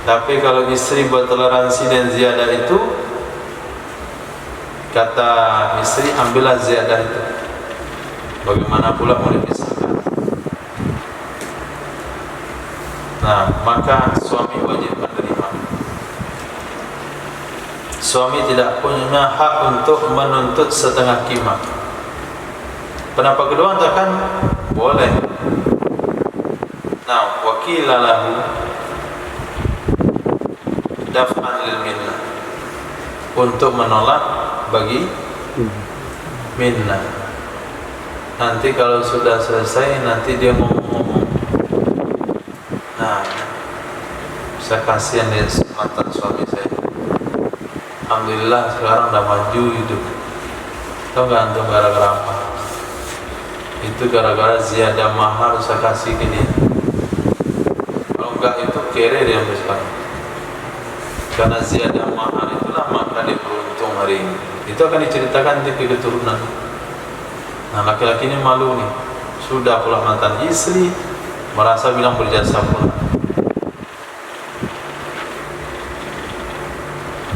Tapi kalau istri bertoleransi dan ziyadah itu, kata istri, ambillah ziyadah itu. Bagaimana pula mau dipisahkan? Nah, maka suami wajib menerima. Suami tidak punya hak untuk menuntut setengah qimah. Pendapat kedua katakan boleh. Nah, wakila lahu daf'an lil minnah, untuk menolak bagi minnah. Nanti kalau sudah selesai, nanti dia ngomong-ngomong. Nah, saya kasihan dia mantan suami saya. Alhamdulillah sekarang udah maju hidup. Tau gak antum gara-gara apa? Itu gara-gara ziyadah mahar saya kasih ke dia. Kalau enggak itu kere dia sampai sekarang. Karena ziyadah mahar itulah maka dia beruntung hari ini. Itu akan diceritakan di keturunan. Nah laki-laki ini malu nih. Sudah pula mantan istri, merasa bilang berjasa pula.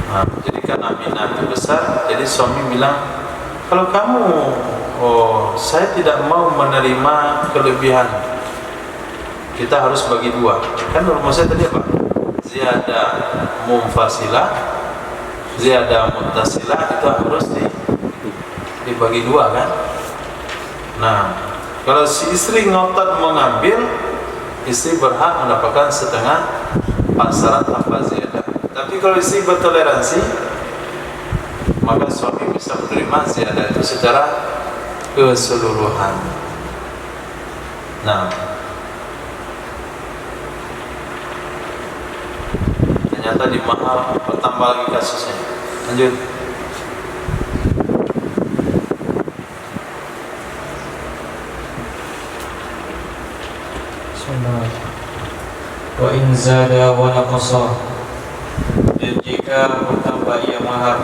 Nah, jadi karena minat itu besar, jadi suami bilang, kalau kamu, saya tidak mau menerima kelebihan, kita harus bagi dua. Kan rumah saya tadi apa? Ziyadah munfasilah, ziyadah muttasilah itu harus dibagi dua kan? Nah, kalau si istri ngotot mengambil, istri berhak mendapatkan setengah pasaran tanpa ziyadah. Tapi kalau istri bertoleransi, maka suami bisa menerima ziyadah itu secara keseluruhan. Nah, ternyata di mahal bertambah lagi kasusnya. Lanjut. Wa in zada wa naqasa, dan jika bertambah ia mahar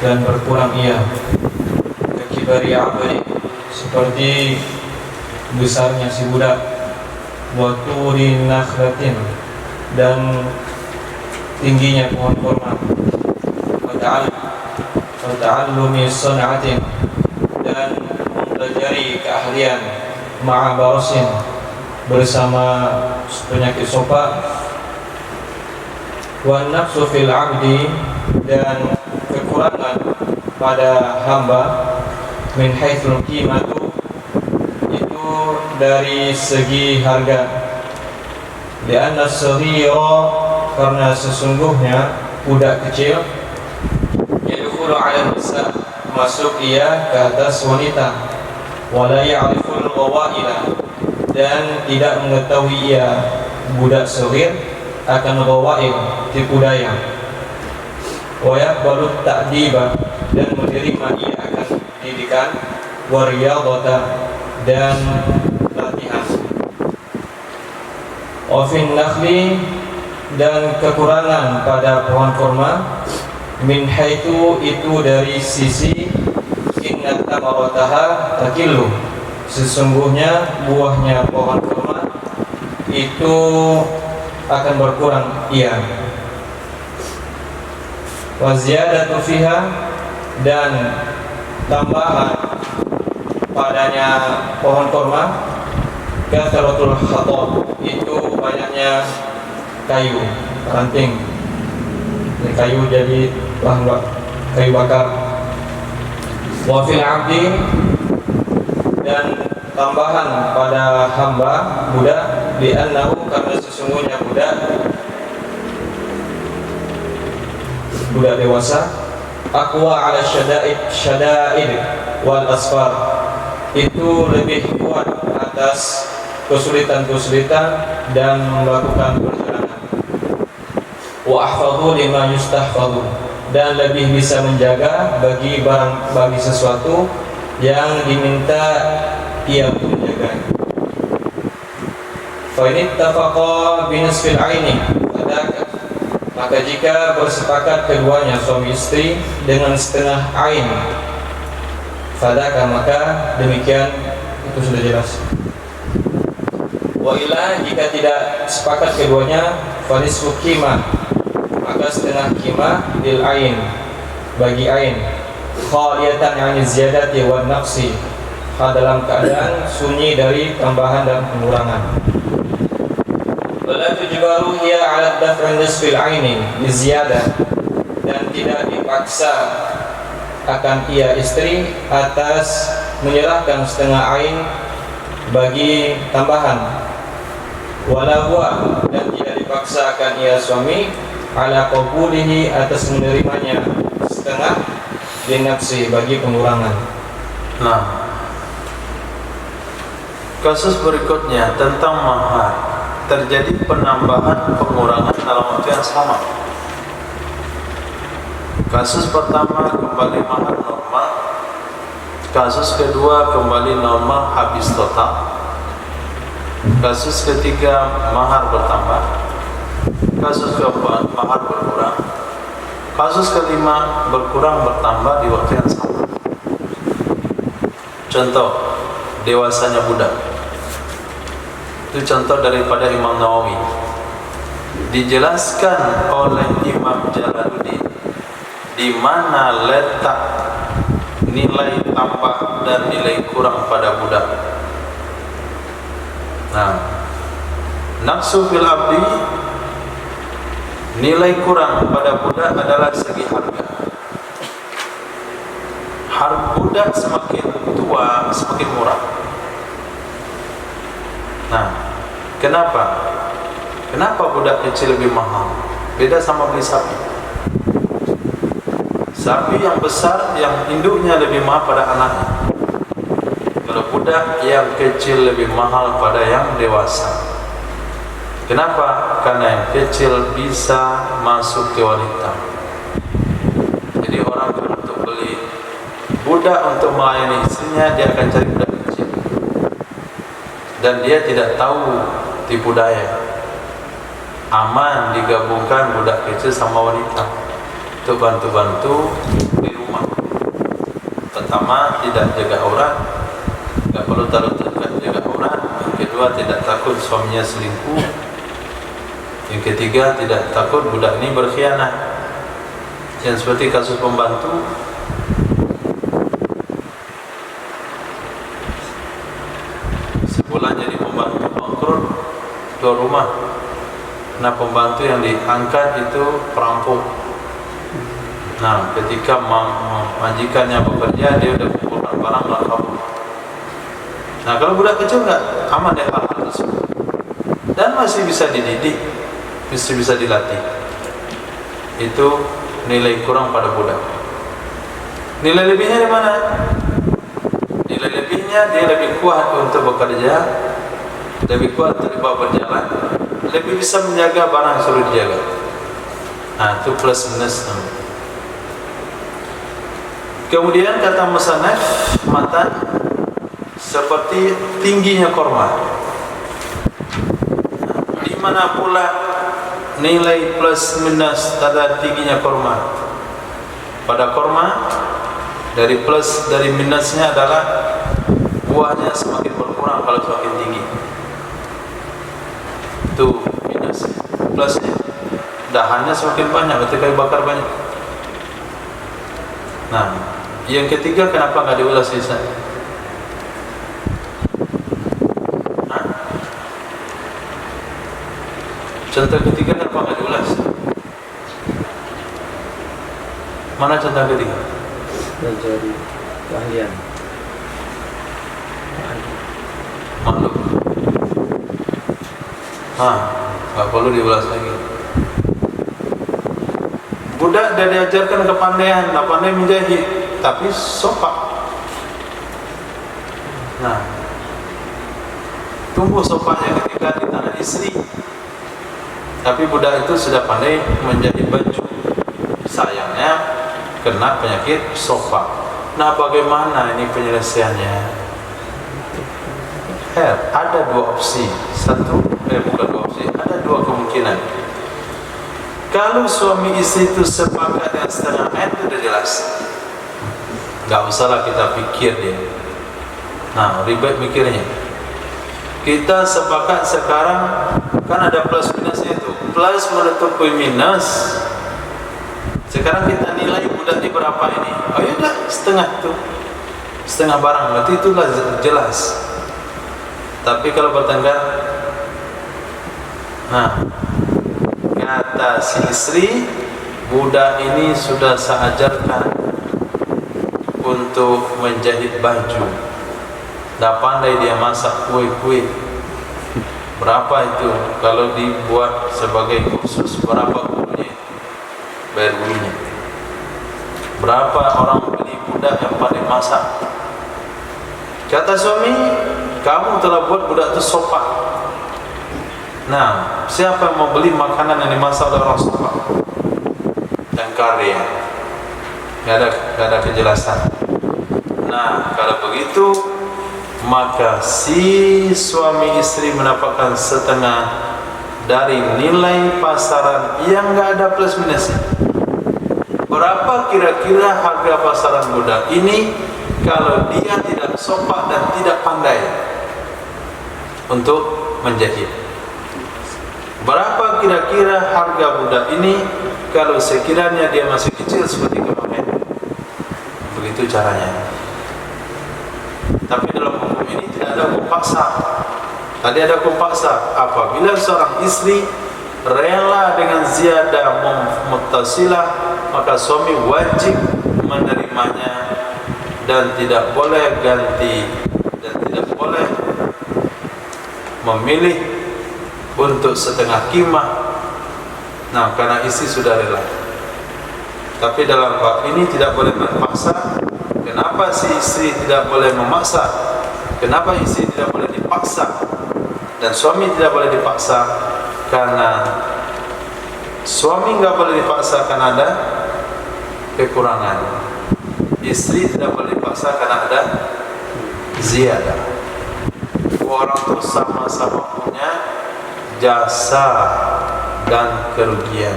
dan berkurang ia, kekibari abdi, seperti besarnya si budak, wa turi nakhlatin, dan tingginya pohon kurma, wa ta'allumi san'atin, dan mempelajari keahlian, ma'a barasin, bersama penyakit sopa, wa nafsu fil abdi, dan kekurangan pada hamba, min haitsul qimatu, itu dari segi harga, di anna saghira, karena sesungguhnya budak kecil, yadkhulu 'ala nisa, masuk ia ke atas wanita, wa la ya'riful ghawaila, dan tidak mengetahui ia budak saghir akan ghawail, tipu daya, wa yaqbalu ta'diba, dan menerima ia akan didikan, wa riyadata, dan latihan, wa fin nakhli, dan kekurangan pada pohon kurma, min haitsu, itu dari sisi, inna tamarataha takillu, sesungguhnya buahnya pohon kurma itu akan berkurang ia, wa ziyadatu fiha, dan tambahan padanya pohon kurma, kathratul khatab, itu banyaknya kayu ranting, kayu jadi bahan kayu bakar, wa fil abdi, dan tambahan pada hamba budak, li'annahu, karena sesungguhnya budak dewasa, aqwa 'ala syada'id wal asfar, itu lebih kuat atas kesulitan-kesulitan dan melakukan perjalanan, wa ahfadhu lima yustahfadhu, dan lebih bisa menjaga bagi sesuatu yang diminta ia untuk menjaga. Fa in ittafaqa bi nisfil aini, maka jika bersepakat keduanya suami istri dengan setengah ain, fadaka, maka demikian itu sudah jelas. Wa illa, jika tidak sepakat keduanya, fa nisfu qimah, maka setengah qimah lil ain, bagi ain, khaliyatan 'ani ziyadati wan naqsi, dalam keadaan sunyi dari tambahan dan pengurangan. Wala tujbaru hiya 'ala daf'i nisfil aini bi ziyadah, dan tidak dipaksa akan ia istri atas menyerahkan setengah ain bagi tambahan, wala huwa, dan tidak dipaksa akan ia suami ala qabulihi, atas menerimanya setengah dinafsi, bagi pengurangan. Nah, kasus berikutnya tentang mahar, terjadi penambahan pengurangan dalam waktu yang sama. Kasus pertama kembali mahar normal, kasus kedua kembali normal habis total, kasus ketiga mahar bertambah, kasus keempat mahar berkurang, kasus kelima berkurang bertambah di waktu yang sama. Contoh dewasanya budak, itu contoh daripada Imam Nawawi, dijelaskan oleh Imam Jalaluddin di mana letak nilai tambah dan nilai kurang pada budak. Nah, nafsu fil abdi, nilai kurang pada budak adalah segi harga. Harga budak semakin tua semakin murah. Nah, kenapa? Kenapa budak kecil lebih mahal? Beda sama beli sapi. Sapi yang besar, yang induknya lebih mahal pada anaknya. Kalau budak yang kecil lebih mahal pada yang dewasa. Kenapa? Karena yang kecil bisa masuk ke wanita. Jadi orang untuk beli budak untuk melayani istrinya, dia akan cari budak kecil. Dan dia tidak tahu tipu daya. Aman digabungkan budak kecil sama wanita untuk bantu-bantu di rumah. Pertama, tidak jaga aurat, tidak perlu taruh dekat jaga aurat. Yang kedua, tidak takut suaminya selingkuh. Yang ketiga, tidak takut budak ini berkhianat. Yang seperti kasus pembantu, sebulan jadi pembantu bangkrut, keluar rumah. Nah, pembantu yang diangkat itu perampok. Nah, ketika majikannya bekerja, dia udah kumpulkan barang lah kabur. Nah, kalau budak kecil nggak aman dari hal-hal tersebut, dan masih bisa dididik, masih bisa dilatih. Itu nilai kurang pada budak. Nilai lebihnya di mana? Nilai lebihnya dia lebih kuat untuk bekerja, lebih kuat untuk dibawa berjalan, lebih bisa menjaga barang yang suruh dijaga. Nah, itu plus minus. Kemudian kata musannaf, matan seperti tingginya korma. Di mana pula nilai plus minus pada tingginya korma? Pada korma, dari plus dari minusnya adalah buahnya semakin berkurang kalau semakin tinggi. Itu minus. Plusnya dahannya semakin banyak, berarti kayu bakar banyak. Nah, yang ketiga kenapa nggak diulas sisa? Contoh ketiga kenapa nggak diulas? Mana contoh ketiga? Pelajari keahlian. Makhluk. Nggak perlu diulas lagi. Budak dia diajarkan kepandaian, tak pandai menjahit, tapi sopak. Nah, tumbuh sopaknya ketika di tangan istri. Tapi budak itu sudah pandai menjahit baju. Sayangnya kena penyakit sopak. Nah, bagaimana ini penyelesaiannya? Ada dua opsi. Bukan dua opsi, ada dua kemungkinan. Kalau suami istri itu sepakat dengan setengah ayat, itu sudah jelas. Gak usahlah kita pikir dia. Nah, ribet mikirnya. Kita sepakat sekarang, kan ada plus minusnya itu. Plus menutupi minus. Sekarang kita nilai budak di berapa ini? Oh ya udah, setengah tuh. Setengah barang, berarti itulah jelas. Tapi kalau bertengkar, nah, kata si istri, budak ini sudah saya ajarkan untuk menjahit baju. Dah pandai dia masak kue-kue. Berapa itu kalau dibuat sebagai kursus? Berapa gurunya? Bayar gurunya. Berapa orang beli budak yang pandai masak? Kata suami, kamu telah buat budak itu sopak. Nah, siapa yang mau beli makanan yang dimasak oleh orang sopak dan karya? nggak ada kejelasan. Nah, kalau begitu maka si suami istri mendapatkan setengah dari nilai pasaran yang nggak ada plus minusnya. Berapa kira-kira harga pasaran budak ini kalau dia tidak sopan dan tidak pandai untuk menjahit? Berapa kira-kira harga budak ini kalau sekiranya dia masih kecil seperti kemarin? Begitu caranya. Tapi dalam hukum ini tidak ada hukum paksa. Tadi ada hukum paksa. Apabila seorang istri rela dengan ziyadah muttasilah, maka suami wajib menerimanya dan tidak boleh ganti dan tidak boleh memilih untuk setengah qimah. Nah, karena istri sudah rela. Tapi dalam bab ini tidak boleh memaksa. Kenapa si istri tidak boleh memaksa? Kenapa istri tidak boleh dipaksa? Dan suami tidak boleh dipaksa? Karena suami nggak boleh dipaksa karena ada kekurangan. Istri tidak boleh dipaksa karena ada ziyadah. Dua orang itu sama-sama punya jasa dan kerugian.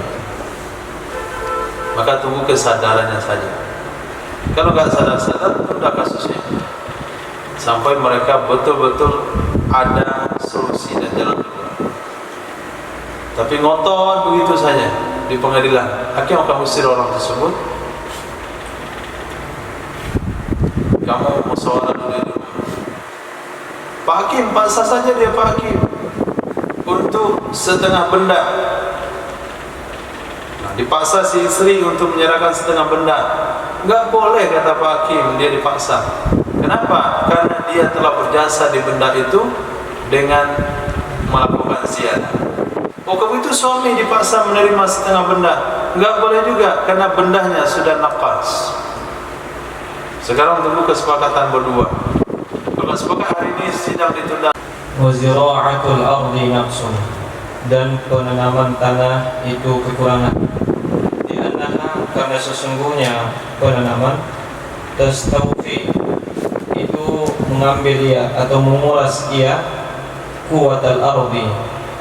Maka tunggu kesadarannya saja. Kalau nggak sadar-sadar, tunda kasusnya sampai mereka betul-betul ada solusi dan jalan keluar. Tapi ngotot begitu saja di pengadilan, hakim akan usir orang tersebut. Kamu musyawarah dulu di rumah. Pak Hakim, paksa saja dia Pak Hakim untuk setengah benda. Nah, dipaksa si istri untuk menyerahkan setengah benda. Enggak boleh kata Pak Hakim, dia dipaksa. Kenapa? Karena dia telah berjasa di benda itu dengan melakukan ziyadah. Oh, begitu suami dipaksa menerima setengah benda, enggak boleh juga karena bendanya sudah nafas. Sekarang tunggu kesepakatan berdua. Kalau sepakat hari ini sidang ditunda. Wa zira'atul ardi naqsun, dan penanaman tanah itu kekurangan. Karena sesungguhnya penanaman tastawfi itu mengambil ia atau menguras ia kuatal ardi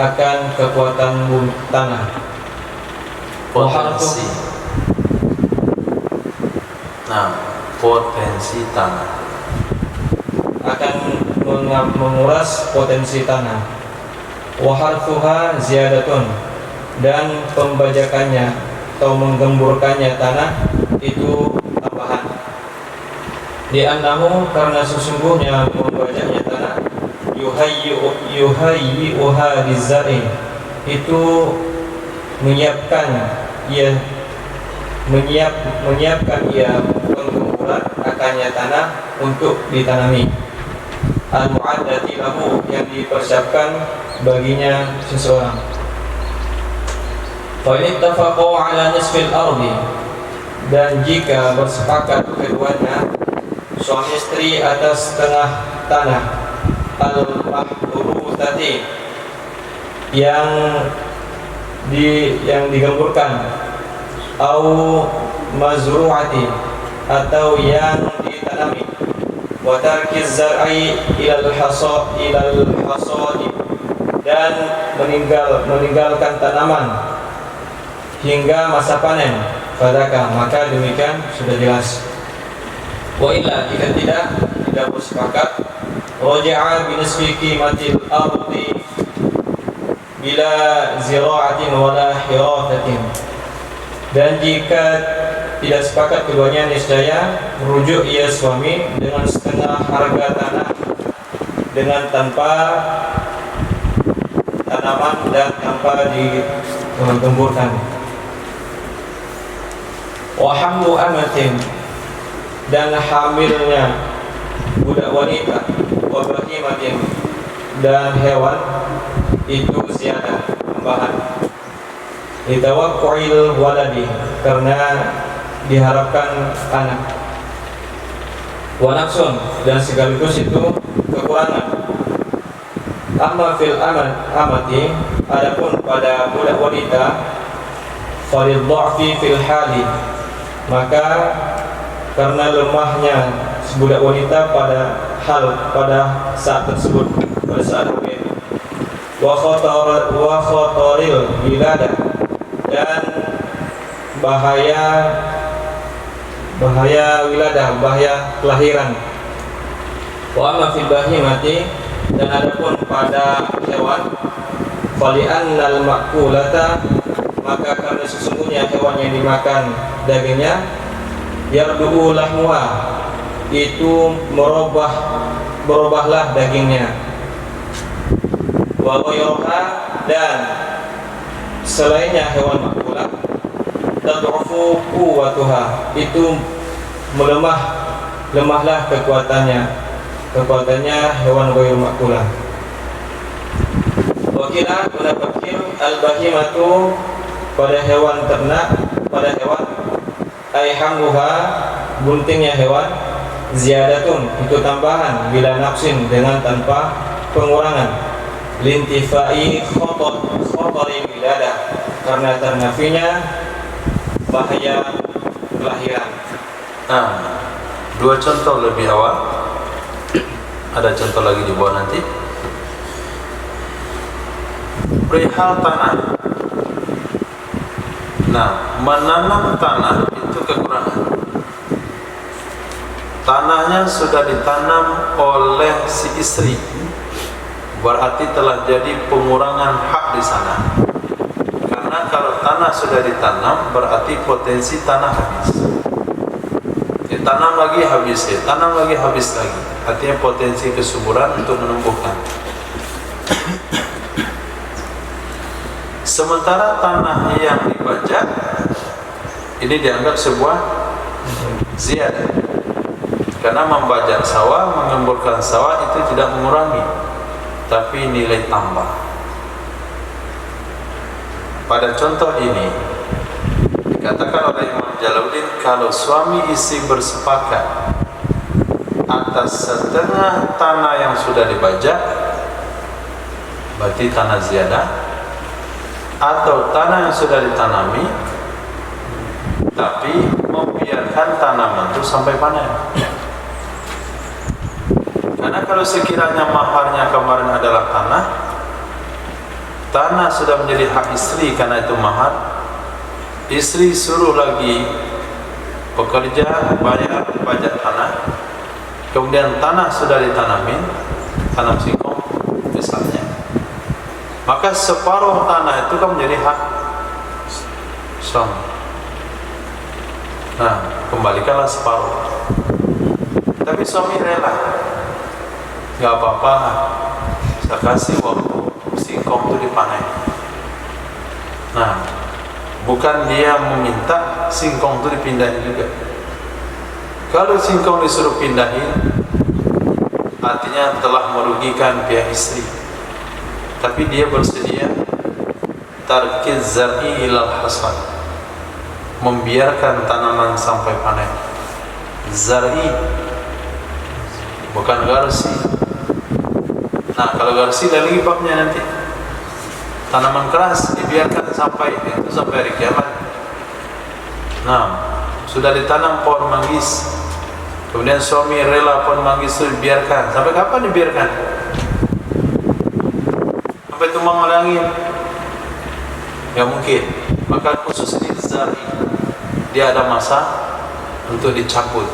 akan kekuatan tanah, potensi. Nah, potensi tanah akan menguras potensi tanah. Wa harfuha ziyadatun, dan pembajakannya atau menggemburkannya tanah itu tambahan. Di annahu, karena sesungguhnya membajaknya tanah yuhayyi'uha lizzari, itu menyiapkan ia penggemburan akannya tanah untuk ditanami. Al-mu'addati lahu, yang dipersiapkan baginya seseorang. Fa in ittafaqu ala nisfil ardi, dan jika bersepakat keduanya suami istri atas setengah tanah al-mahdurutati yang digemburkan, au mazru'ati atau yang ditanami, wa tarkiz zar'i ilal hasadi, dan meninggalkan tanaman hingga masa panen, fadaka, maka demikian sudah jelas. Wa illa, jika tidak bersepakat, raja'a binisfi qimatil ardi bila zira'atin wala hirafatin, dan jika tidak sepakat keduanya, niscaya merujuk ia suami dengan setengah harga tanah, dengan tanpa tanaman dan tanpa digemburkan. Wa hamlu amatin, dan hamilnya budak wanita, wa bahimatin, dan hewan itu ziyadah, tambahan. Litawaqqu'il waladi, karena diharapkan anak. Wa naqsun, dan sekaligus itu kekurangan. Amma fil amati, adapun pada budak wanita, falid dha'fi fil hali, maka karena lemahnya budak wanita pada saat tersebut, pada saat hamil, wa khataril wiladah, dan bahaya wiladah, bahaya kelahiran. Wa amma fil bahimati, dan adapun pada hewan, fali'annal ma'kulata, maka karena sesungguhnya hewan yang dimakan dagingnya, yardu'u lahmuha, itu berubahlah dagingnya, wa ghayruha, dan selainnya hewan makula, tad'ufu quwwatuha, itu lemahlah kekuatannya hewan ghayru makula. Wakila menafakir al-bahimatu, pada hewan ternak, pada hewan ayhamluha, buntingnya hewan, ziyadatun, itu tambahan, bila naqsin, dengan tanpa pengurangan, lintifai khotari wiladah, karena ternafinya bahaya kelahiran. Nah, dua contoh lebih awal, ada contoh lagi di bawah nanti. Perihal tanah. Nah, menanam tanah itu kekurangan. Tanahnya sudah ditanam oleh si istri, berarti telah jadi pengurangan hak di sana. Karena kalau tanah sudah ditanam, berarti potensi tanah habis. Ditanam lagi habis, tanam lagi habis lagi. Artinya potensi kesuburan untuk menumbuhkan. Sementara tanah yang dibajak ini dianggap sebuah ziyadah, karena membajak sawah, mengemburkan sawah itu tidak mengurangi, tapi nilai tambah. Pada contoh ini dikatakan oleh Imam Jalaluddin, kalau suami istri bersepakat atas setengah tanah yang sudah dibajak, berarti tanah ziyadah, atau tanah yang sudah ditanami tapi membiarkan tanaman itu sampai panen. Karena kalau sekiranya maharnya kemarin adalah tanah sudah menjadi hak istri karena itu mahar, istri suruh lagi pekerja bayar pajak tanah, kemudian tanah sudah ditanamin, tanam singkong misalnya, maka separuh tanah itu kan menjadi hak suami. Nah, kembalikanlah separuh. Tapi suami rela, nggak apa-apa, saya kasih waktu singkong itu dipanen. Nah, bukan dia meminta singkong itu dipindahin juga. Kalau singkong disuruh pindahin, artinya telah merugikan pihak istri. Tapi dia bersedia tarkiz zar'i ilal hasad, membiarkan tanaman sampai panen. Zar'i bukan garsi. Nah, kalau garsi lagi babnya nanti. Tanaman keras dibiarkan sampai hari kiamat. Nah, sudah ditanam pohon manggis, kemudian suami rela pohon manggis itu dibiarkan. Sampai kapan dibiarkan? Sampai tumbang oleh angin? Ya mungkin. Maka khusus ini zari, dia ada masa untuk dicabut,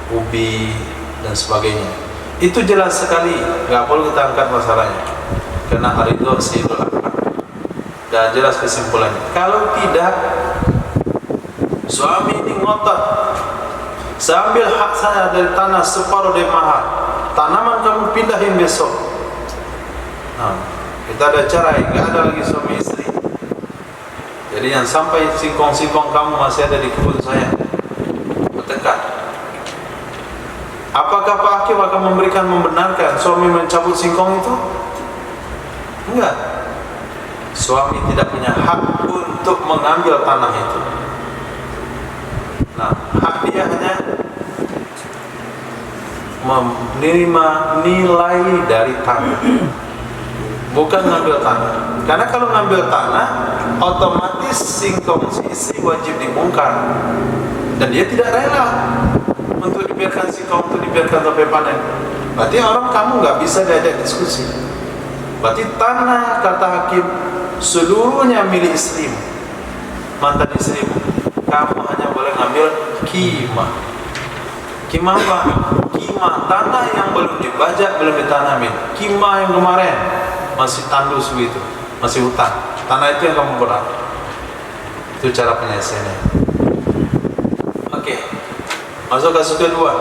ubi dan sebagainya. Itu jelas sekali, nggak perlu kita angkat masalahnya, karena hari itu Sayyidul Akbar. Dan jelas kesimpulannya. Kalau tidak, suami ini ngotot, saya ambil hak saya dari tanah separuh dari mahar, tanaman kamu pindahin besok. Nah, kita ada cerai, nggak ada lagi suami istri. Jadi yang sampai singkong-singkong kamu masih ada di kebun saya, bertengkar. Apakah Pak Hakim akan membenarkan suami mencabut singkong itu? Enggak. Suami tidak punya hak untuk mengambil tanah itu. Nah, hak dia hanya menerima nilai dari tanah, bukan ngambil tanah. Karena kalau ngambil tanah, otomatis singkong si istri wajib dibongkar dan dia tidak rela untuk dibiarkan si kaum itu dibiarkan sampai panen. Berarti orang kamu nggak bisa diajak diskusi. Berarti tanah, kata hakim, seluruhnya milik istrimu, mantan istrimu. Kamu hanya boleh ngambil kimah. Kimah apa? Kimah tanah yang belum dibajak, belum ditanamin. Kimah yang kemarin masih tandus begitu, masih hutang. Tanah itu yang kamu kurang. Itu cara penyelesaiannya. Oke, masuk kasus kedua.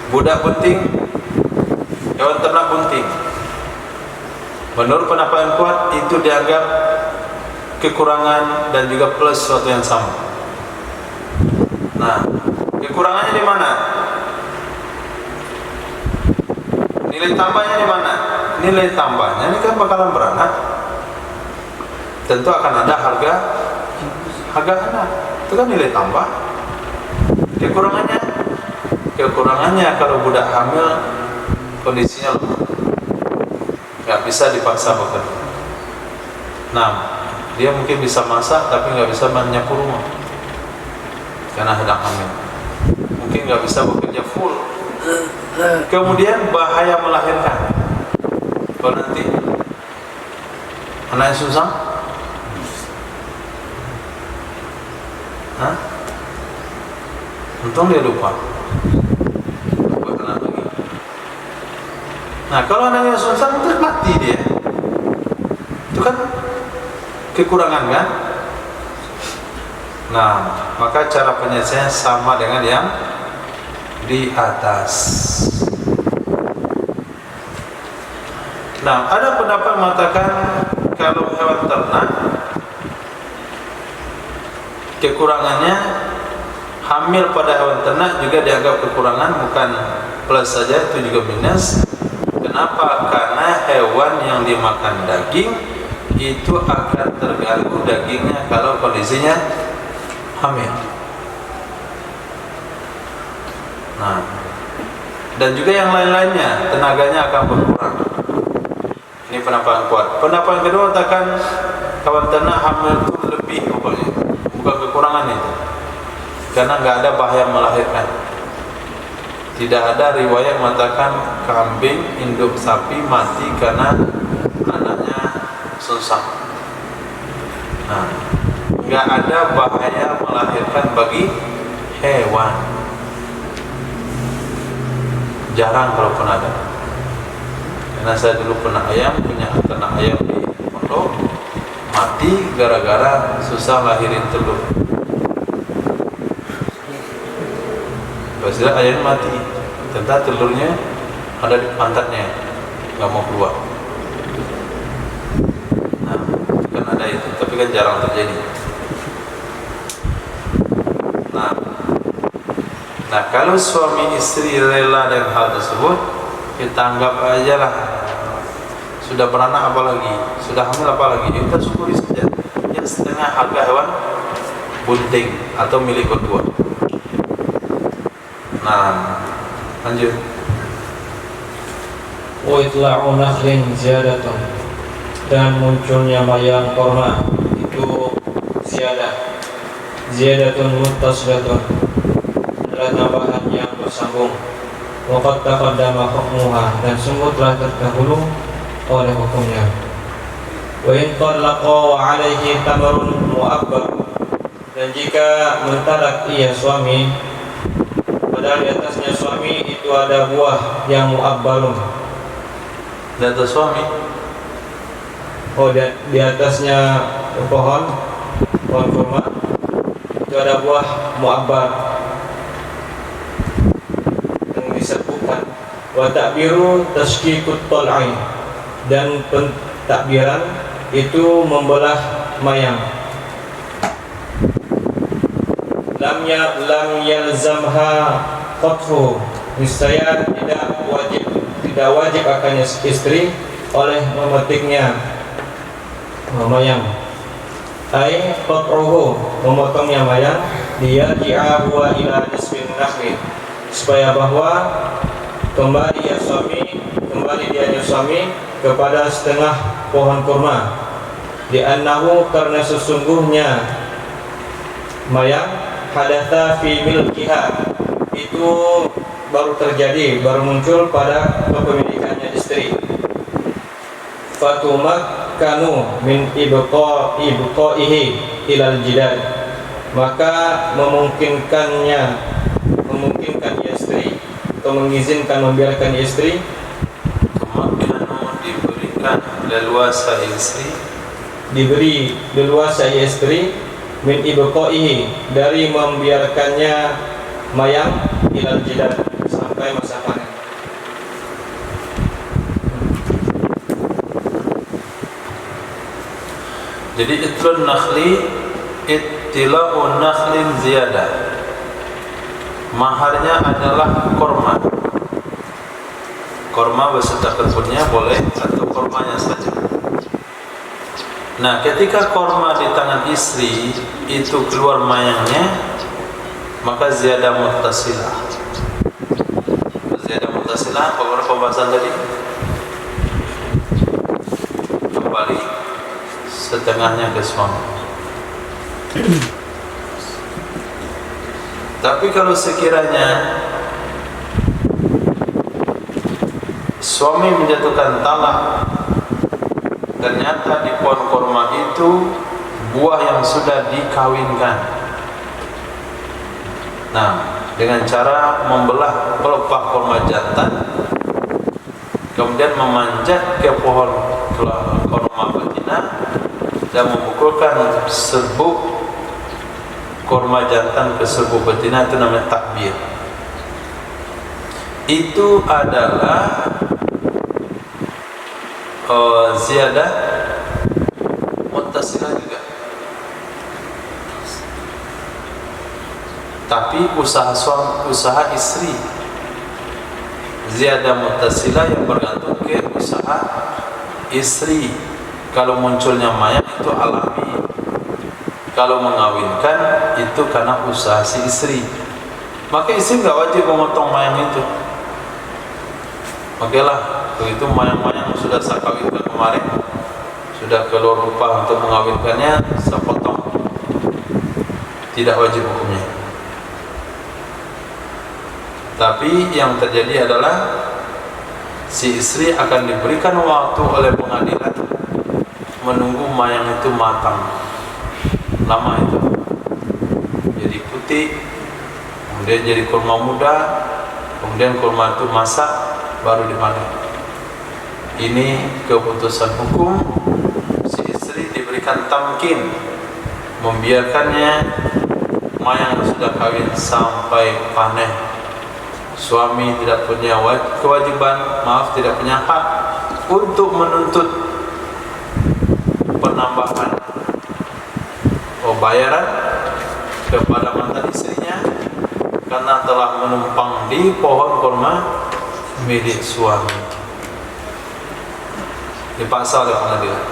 Budak bunting, hewan ternak bunting. Menurut pendapat yang kuat, itu dianggap kekurangan dan juga plus sesuatu yang sama. Nah, kekurangannya di mana? Nilai tambahnya di mana? Nilai tambahnya ini kan bakalan beranak. Tentu akan ada harga anak. Itu kan nilai tambah. Kekurangannya? Kekurangannya kalau budak hamil kondisinya lemah, nggak bisa dipaksa bekerja. Nah, dia mungkin bisa masak tapi nggak bisa menyapu rumah karena sedang hamil. Mungkin nggak bisa bekerja full. Kemudian bahaya melahirkan. Kalau nanti anaknya susah, untung dia lupa buat anak lagi. Nah, kalau anaknya susah, terus mati dia. Itu kan kekurangan kan? Nah, maka cara penyelesaian sama dengan yang di atas. Nah, ada pendapat mengatakan kalau hewan ternak kekurangannya hamil pada hewan ternak juga dianggap kekurangan, bukan plus saja, itu juga minus. Kenapa? Karena hewan yang dimakan daging itu akan terganggu dagingnya kalau kondisinya hamil. Nah, dan juga yang lain-lainnya tenaganya akan berkurang. Ini pendapat kuat. Pendapat kedua katakan kawan ternak hamil itu lebih pokoknya, bukan kekurangan itu, karena nggak ada bahaya melahirkan. Tidak ada riwayat mengatakan kambing induk sapi mati karena anaknya susah. Nah, nggak ada bahaya melahirkan bagi hewan. Jarang kalaupun ada. Karena saya dulu punya ternak ayam di pondok, mati gara-gara susah lahirin telur. Pasal ayam mati, ternyata telurnya ada di pantatnya, nggak mau keluar. Nah, kan ada itu, tapi kan jarang terjadi. Nah, kalau suami istri rela dengan hal tersebut, kita anggap aja lah, sudah beranak apalagi, sudah hamil apalagi, kita syukuri saja. Yang setengah harga hewan bunting atau milik berdua. Nah, lanjut. Wa itla'u nakhlin ziyadatun, dan munculnya mayang korma itu ziyadatun muttasilatun, adalah tambahan yang bersambung. Wa qad taqaddama hukmuha, dan sungguh telah terdahulu oleh hukumnya. Wa in talaqa wa alaihi tamarun mu'abbar, dan jika mentalak ia suami padahal di atasnya suami itu ada buah yang mu'abbalun. Di atas suami? Oh, di atasnya pohon kurma itu ada buah mu'abbar yang disebutkan. Wa ta'biru tashkikut tal'ain, dan pentakbiran itu membelah mayang. Lam yalzamha qatfu, niscaya tidak wajib akan istri oleh memetiknya mayang. Ai qat'uhu, memotongnya mayang, dia ji'ahu ila nisfin nakhli, supaya bahwa kembali dia suami kepada setengah pohon kurma. Li'annahu, karena sesungguhnya mayang hadatha fi milkiha, itu baru terjadi, baru muncul pada kepemilikannya istri. Fatumakkanu min ibqaihi ilal jidad, maka memungkinkan istri atau mengizinkan membiarkan istri, diberikan leluasa istri, diberi leluasa istri, min ibqaihi, dari membiarkannya mayang, ilal jidad, sampai masa panen. Jadi itlun nakhli ittila'u nakhlin ziyadah, maharnya adalah korma. Korma beserta kebunnya boleh, atau kormanya saja. Nah, ketika korma di tangan istri itu keluar mayangnya, maka ziyadah muttasilah. Ziyadah muttasilah, bagaimana pembahasan tadi? Kembali setengahnya ke suami. Tapi kalau sekiranya suami menjatuhkan talak, ternyata di pohon korma itu buah yang sudah dikawinkan. Nah, dengan cara membelah pelepah korma jantan, kemudian memanjat ke pohon korma betina dan memukulkan serbuk korma jantan ke serbuk betina, itu namanya takbir. Itu adalah ziyadah muttasilah juga. Tapi usaha istri. Ziyadah muttasilah yang bergantung ke usaha istri. Kalau munculnya mayat itu alami, kalau mengawinkan itu karena usaha si istri. Maka istri nggak wajib memotong mayang itu. Oke lah, begitu mayang-mayang sudah saya kawinkan kemarin, sudah keluar upah untuk mengawinkannya, saya potong. Tidak wajib hukumnya. Tapi yang terjadi adalah si istri akan diberikan waktu oleh pengadilan menunggu mayang itu matang. Lama itu, jadi putih, kemudian jadi kurma muda, kemudian kurma itu masak, baru dipanen. Ini keputusan hukum. Si istri diberikan tamkin, membiarkannya mayang sudah kawin sampai panen. Suami tidak punya kewajiban, tidak punya hak untuk menuntut penambahan bayaran kepada mantan istrinya karena telah menumpang di pohon kurma milik suami. Dipaksa oleh pengadilan.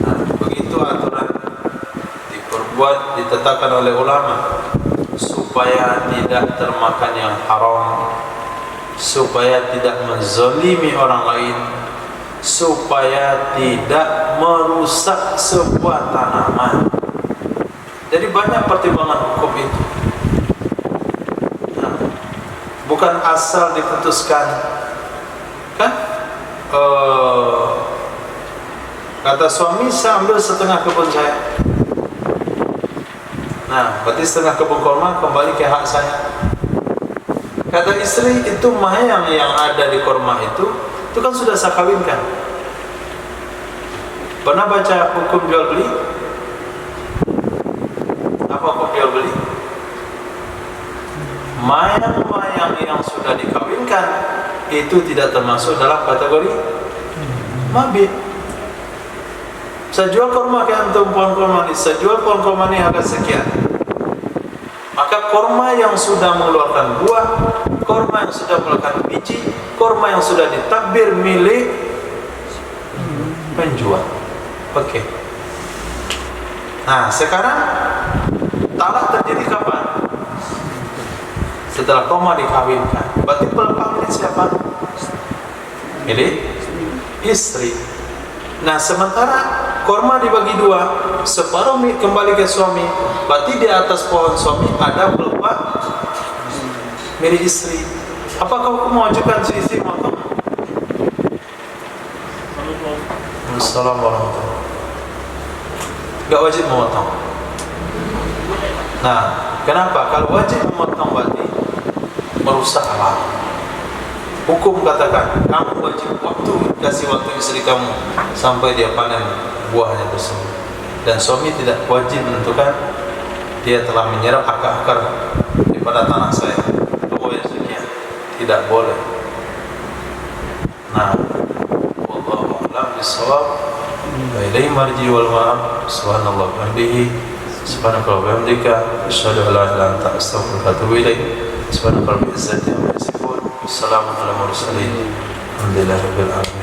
Nah, begitu aturan ditetapkan oleh ulama supaya tidak termakan yang haram, supaya tidak menzalimi orang lain, supaya tidak merusak sebuah tanaman. Jadi banyak pertimbangan hukum itu. Nah, bukan asal diputuskan, kan? Kata suami, saya ambil setengah kebun saya. Nah, berarti setengah kebun kurma kembali ke hak saya. Kata istri, itu mayang yang ada di kurma itu kan sudah saya kawinkan. Pernah baca hukum jual beli? Apa hukum jual beli? Mayang-mayang yang sudah dikawinkan itu tidak termasuk dalam kategori mabit. Saya jual kurma ke antum, pohon kurma ini, saya jual pohon kurma ini harga sekian. Maka kurma yang sudah mengeluarkan buah, kurma yang sudah mengeluarkan biji, kurma yang sudah ditakbir milik penjual. Oke. Nah, sekarang talak terjadi kapan? Setelah kurma dikawinkan. Berarti pelepah milik siapa? Milik istri. Nah, sementara korma dibagi dua, separuh kembali ke suami, berarti di atas pohon suami ada pelupa milik istri. Apakah hukum mewajibkan si istri memotong? Assalamualaikum warahmatullahi wabarakatuh. Gak wajib memotong. Nah, kenapa? Kalau wajib memotong berarti merusak amal. Hukum katakan, kamu wajib kasih waktu istri kamu sampai dia panen buahnya tersebut. Dan suami tidak wajib menentukan dia telah menyerap akar-akar daripada tanah saya. Itu wajibnya tidak boleh. Nah, wallahu a'lam bishawab. Wa ilaihi marji wal ma'ab. Subhanallah wa bihamdihi. Subhanallah wa bihamdika. Asyhadu an la ilaha illa anta astaghfiruka wa atubu ilaik. Subhanallah wa bi'izzati amma yasifun. Wassalamu ala mursalin. Alhamdulillahirabbil alamin.